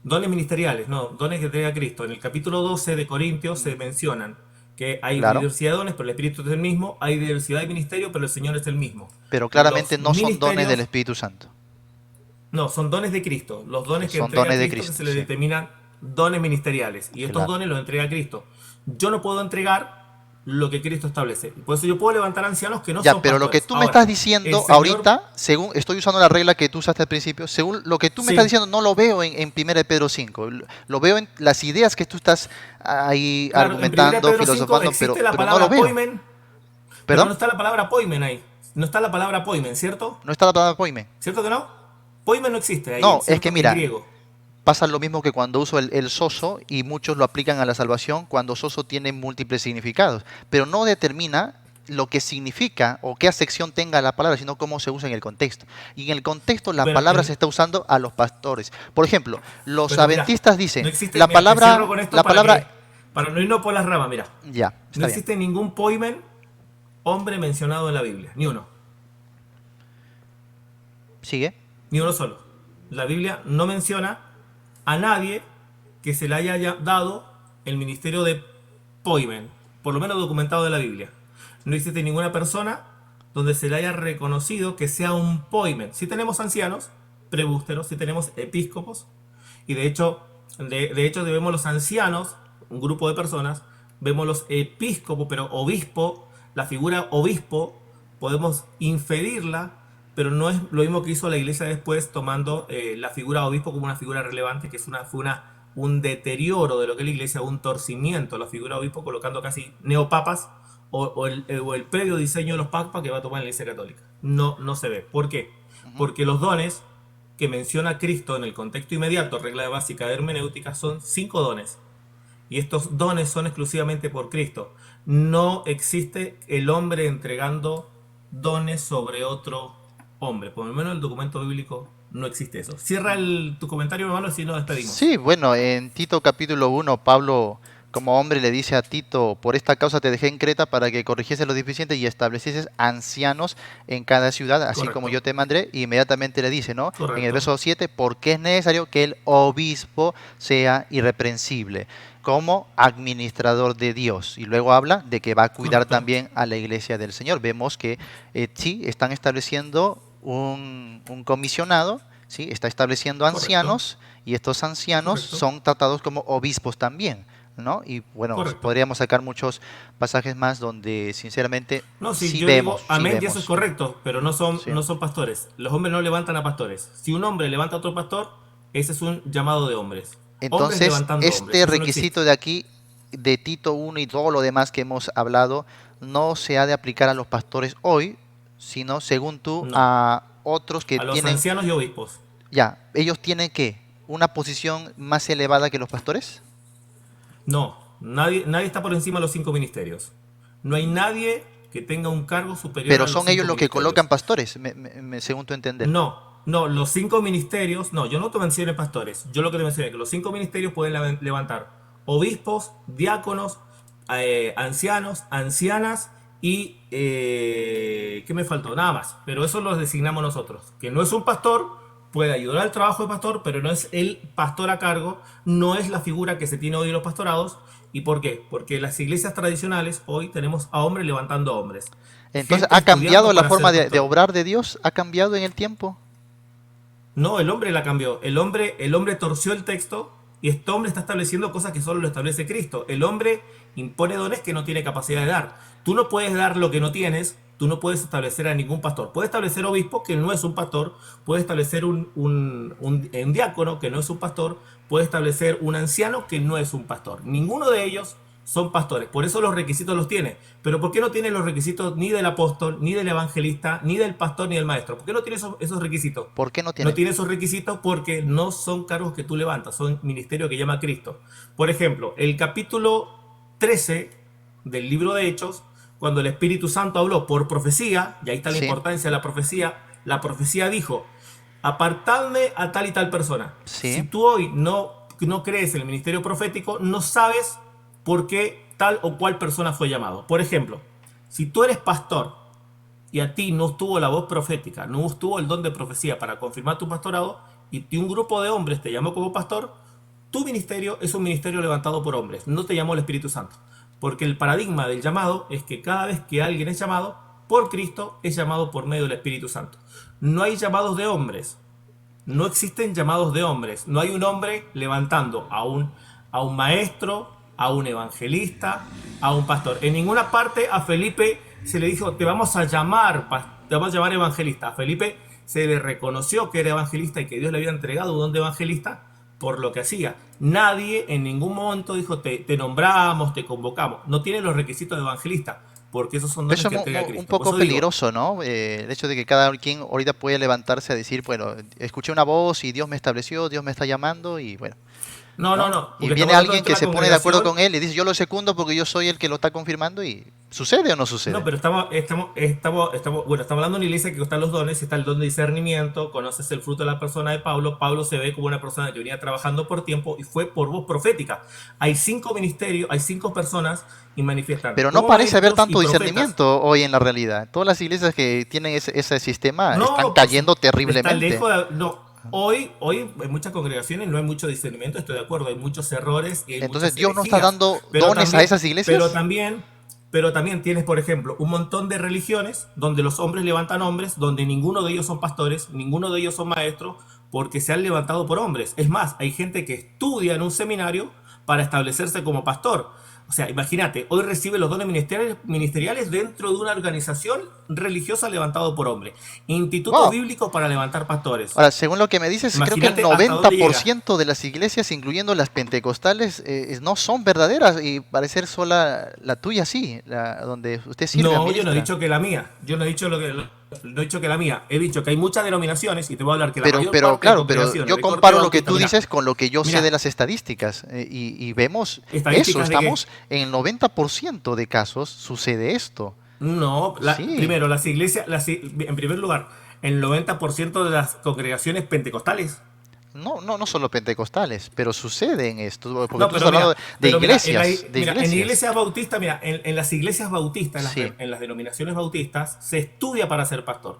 Dones ministeriales, no, dones que entrega Cristo. En el capítulo 12 de Corintios se Mm, mencionan que hay claro, diversidad de dones, pero el Espíritu es el mismo, hay diversidad de ministerio, pero el Señor es el mismo. pero claramente Los no son dones del ministerios, Espíritu Santo. no, son dones de Cristo, los dones que Son entrega dones de Cristo que Cristo, se le sí, determinan dones ministeriales, y estos claro. dones los entrega Cristo. Yo no puedo entregar lo que Cristo establece. Por eso yo puedo levantar ancianos que no Ya, son pero lo que pastores. tú me Ahora, estás el diciendo Señor, ahorita, según estoy usando la regla que tú usaste al principio, según lo que tú me estás sí, diciendo, no lo veo en 1 de Pedro 5. Lo veo en las ideas que tú estás ahí claro, en 1 argumentando, Pedro 5 filosofando, existe la pero no lo palabra veo. poimen, pero ¿Perdón? no está la palabra poimen ahí. No está la palabra poimen, ¿cierto? No está la palabra poime. ¿Cierto que no? Poimen no existe ahí, No, es que ¿cierto? En mira, griego. pasa lo mismo que cuando uso el soso y muchos lo aplican a la salvación cuando soso tiene múltiples significados, pero no determina lo que significa o qué acepción tenga la palabra, sino cómo se usa en el contexto. Y en el contexto la Bueno, palabra se está usando a los pastores. Por ejemplo, los pero mira, adventistas no dicen, existe, mira, te cierro con esto la palabra, para no irnos por las ramas, mira. ya, No está bien, existe ningún poimen hombre mencionado en la Biblia, ni uno, sigue. ni uno solo. La Biblia no menciona a nadie que se le haya dado el ministerio de poimen, por lo menos documentado de la Biblia. No existe ninguna persona donde se le haya reconocido que sea un poimen. Si tenemos ancianos, prebústeros, si tenemos episcopos, y de hecho vemos los ancianos, un grupo de personas, vemos los episcopos, pero obispo, la figura obispo, podemos inferirla, pero no es lo mismo que hizo la iglesia después tomando la figura obispo como una figura relevante, que fue un deterioro de lo que es la iglesia, un torcimiento a la figura obispo, colocando casi neopapas o el previo diseño de los papas que va a tomar la iglesia católica. No, no se ve. ¿Por qué? Ujú. Porque los dones que menciona Cristo en el contexto inmediato, regla básica de hermenéutica, son 5 dones. Y estos dones son exclusivamente por Cristo. No existe el hombre entregando dones sobre otro hombre. Por lo menos en el documento bíblico no existe eso. Cierra tu comentario, hermano, si nos despedimos. Sí, bueno, en Tito capítulo 1, Pablo como hombre le dice a Tito, por esta causa te dejé en Creta para que corrigiese los deficientes y establecieses ancianos en cada ciudad, así como yo Correcto. te mandé, y inmediatamente le dice, ¿no? En el Correcto. verso 7, porque es necesario que el obispo sea irreprensible como administrador de Dios. Y luego habla de que va a cuidar Correcto. también a la iglesia del Señor. Vemos que sí, están estableciendo un comisionado, ¿sí? Está estableciendo Correcto. ancianos y estos ancianos Correcto. son tratados como obispos también, ¿no? Y bueno, Correcto. podríamos sacar muchos pasajes más donde sinceramente No, sí, yo digo sí amén y eso es vemos. correcto, pero Sí. no son pastores. Los hombres no levantan a pastores. Si un hombre levanta a otro pastor, ese es un llamado de hombres. Hombres Entonces, levantando hombres. este Eso no existe. requisito de aquí, de Tito 1 y todo lo demás que hemos hablado, no se ha de aplicar a los pastores hoy, sino, según tú, No. a otros que A los tienen, ancianos y obispos. ya, ellos tienen ¿qué? ¿Una posición más elevada que los pastores? No. Nadie está por encima de los 5 ministerios. No hay nadie que tenga un cargo superior Pero a los son ellos cinco los que colocan ministerios. pastores, según tu entender. No, los 5 ministerios, no, yo no te mencioné pastores, yo lo que te mencioné es que los 5 ministerios pueden levantar obispos, diáconos, ancianos, ancianas y ¿qué me faltó? Nada más, pero eso los designamos nosotros, que no es un pastor, puede ayudar al trabajo de pastor, pero no es el pastor a cargo, no es la figura que se tiene hoy en los pastorados. ¿Y por qué? Porque en las iglesias tradicionales hoy tenemos a hombres levantando a hombres, Entonces, gente ¿ha cambiado estudiando la para forma ser de pastor. obrar de Dios? ¿Ha cambiado en el tiempo? No, el hombre la cambió. El hombre torció el texto y este hombre está estableciendo cosas que solo lo establece Cristo. El hombre impone dones que no tiene capacidad de dar. Tú no puedes dar lo que no tienes, tú no puedes establecer a ningún pastor. Puedes establecer obispo, que no es un pastor, puedes establecer un diácono, que no es un pastor, puedes establecer un anciano, que no es un pastor. Ninguno de ellos son pastores, por eso los requisitos los tiene. Pero ¿por qué no tiene los requisitos ni del apóstol, ni del evangelista, ni del pastor, ni del maestro? ¿Por qué no tiene esos requisitos? ¿Por qué no No tiene? tiene esos requisitos porque no son cargos que tú levantas, son ministerios que llama Cristo. Por ejemplo, el capítulo 13 del libro de Hechos, cuando el Espíritu Santo habló por profecía, y ahí está la Sí, importancia de la profecía dijo, apartadme a tal y tal persona. Si sí, tú hoy no crees en el ministerio profético, no sabes por qué tal o cual persona fue llamado. Por ejemplo, si tú eres pastor y a ti no estuvo la voz profética, no estuvo el don de profecía para confirmar tu pastorado, y un grupo de hombres te llamó como pastor, tu ministerio es un ministerio levantado por hombres, no te llamó el Espíritu Santo. Porque el paradigma del llamado es que cada vez que alguien es llamado por Cristo, es llamado por medio del Espíritu Santo. No hay llamados de hombres, no existen llamados de hombres, no hay un hombre levantando a un maestro, a un evangelista, a un pastor. En ninguna parte a Felipe se le dijo, te vamos a llamar evangelista. A Felipe se le reconoció que era evangelista y que Dios le había entregado un don de evangelista por lo que hacía. Nadie en ningún momento dijo, te nombramos, te convocamos. No tiene los requisitos de evangelista, porque esos son dones Eso es que entrega un Cristo. Por poco eso digo, peligroso, ¿no? El hecho de que cada quien ahorita puede levantarse a decir, bueno, escuché una voz y Dios me estableció, Dios me está llamando y bueno, ¿no? Y porque viene estamos hablando alguien dentro que de la se pone de acuerdo congregación. con él y dice, yo lo secundo porque yo soy el que lo está confirmando y ¿sucede o no No, sucede? pero bueno, estamos hablando de una iglesia que están los dones, está el don de discernimiento, conoces el fruto de la persona de Pablo. Pablo se ve como una persona que venía trabajando por tiempo y fue por voz profética. Hay 5 ministerios, hay 5 personas y manifiestan Pero no como parece haber maestros y tanto profetas. discernimiento hoy en la realidad. Todas las iglesias que tienen ese sistema están No, cayendo está terriblemente. lejos de, no. Hoy en muchas congregaciones no hay mucho discernimiento, estoy de acuerdo, hay muchos errores y hay Entonces muchas Dios no está herejías, dando pero dones a también, esas pero iglesias. también, pero también tienes, por ejemplo, un montón de religiones donde los hombres levantan hombres, donde ninguno de ellos son pastores, ninguno de ellos son maestros, porque se han levantado por hombres. Es más, hay gente que estudia en un seminario para establecerse como pastor. O sea, imagínate, hoy recibe los dones ministeriales dentro de una organización religiosa levantado por hombres. Instituto Wow. bíblico para levantar pastores. Ahora, según lo que me dices, creo que el Imagínate hasta noventa dónde por llega. ciento de las iglesias, incluyendo las pentecostales, no son verdaderas y parecer sola la tuya sí, donde usted sirve, No, yo no he administra. dicho que la mía. Yo no he dicho no he dicho que la mía. He dicho que hay muchas denominaciones y te voy a hablar que la mayor parte de Claro, pero congregaciones yo de corte comparo lo que bautista, tú dices con lo que yo sé de mira, las estadísticas y vemos eso, estadísticas de estamos que en el 90% de casos sucede esto. no, Sí, primero las iglesias, en primer lugar, el 90% de las congregaciones pentecostales. no solo pentecostales, pero sucede en esto, porque No, tú estás hablando de pero mira, iglesias, de en iglesias. iglesias bautistas, mira, en las iglesias bautistas, Sí. en las denominaciones bautistas, se estudia para ser pastor.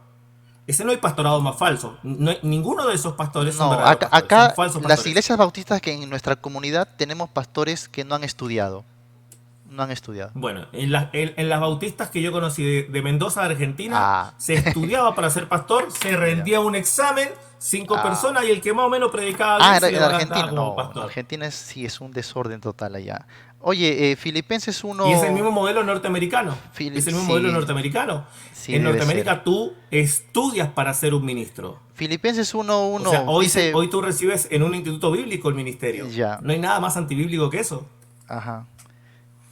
Ese no hay pastorado más falso. Ninguno de esos pastores son No, verdaderos pastores, son acá falsos las pastores. iglesias bautistas que en nuestra comunidad tenemos pastores que no han estudiado, no han estudiado. Bueno, en las bautistas que yo conocí de Mendoza, Argentina, Ah, se estudiaba para ser pastor, se ya. rendía un examen, 5 personas, Ah, y el que más o menos predicaba bien se en levantaba Argentina, como no, pastor. Argentina sí es un desorden total allá. Oye, Filipenses Y es el 1, mismo modelo norteamericano. Es el mismo modelo sí, norteamericano. sí En debe ser. Norteamérica tú estudias para ser un ministro. Filipenses O sea, 1:1 dice, hoy tú recibes en un instituto bíblico el ministerio. ya, No hay nada más antibíblico que eso. ajá.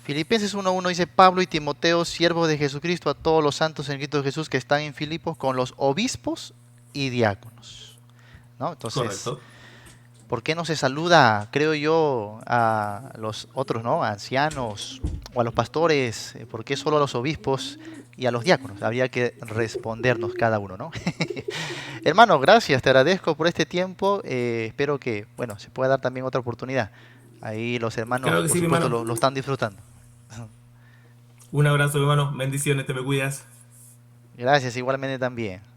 Filipenses 1:1 dice, Pablo y Timoteo, siervos de Jesucristo, a todos los santos en Cristo Jesús que están en Filipos, con los obispos y diáconos. ¿No? Entonces, Correcto. ¿por qué no se saluda, creo yo, a los otros, ¿no? A ancianos o a los pastores? ¿Por qué solo a los obispos y a los diáconos? Habría que respondernos cada uno, ¿no? Hermano, gracias, te agradezco por este tiempo. Espero que, bueno, se pueda dar también otra oportunidad. Ahí los Claro hermanos, que por sí, mi supuesto, hermano. lo están disfrutando. Un abrazo, mi hermano. Bendiciones, te me cuidas. Gracias, igualmente también.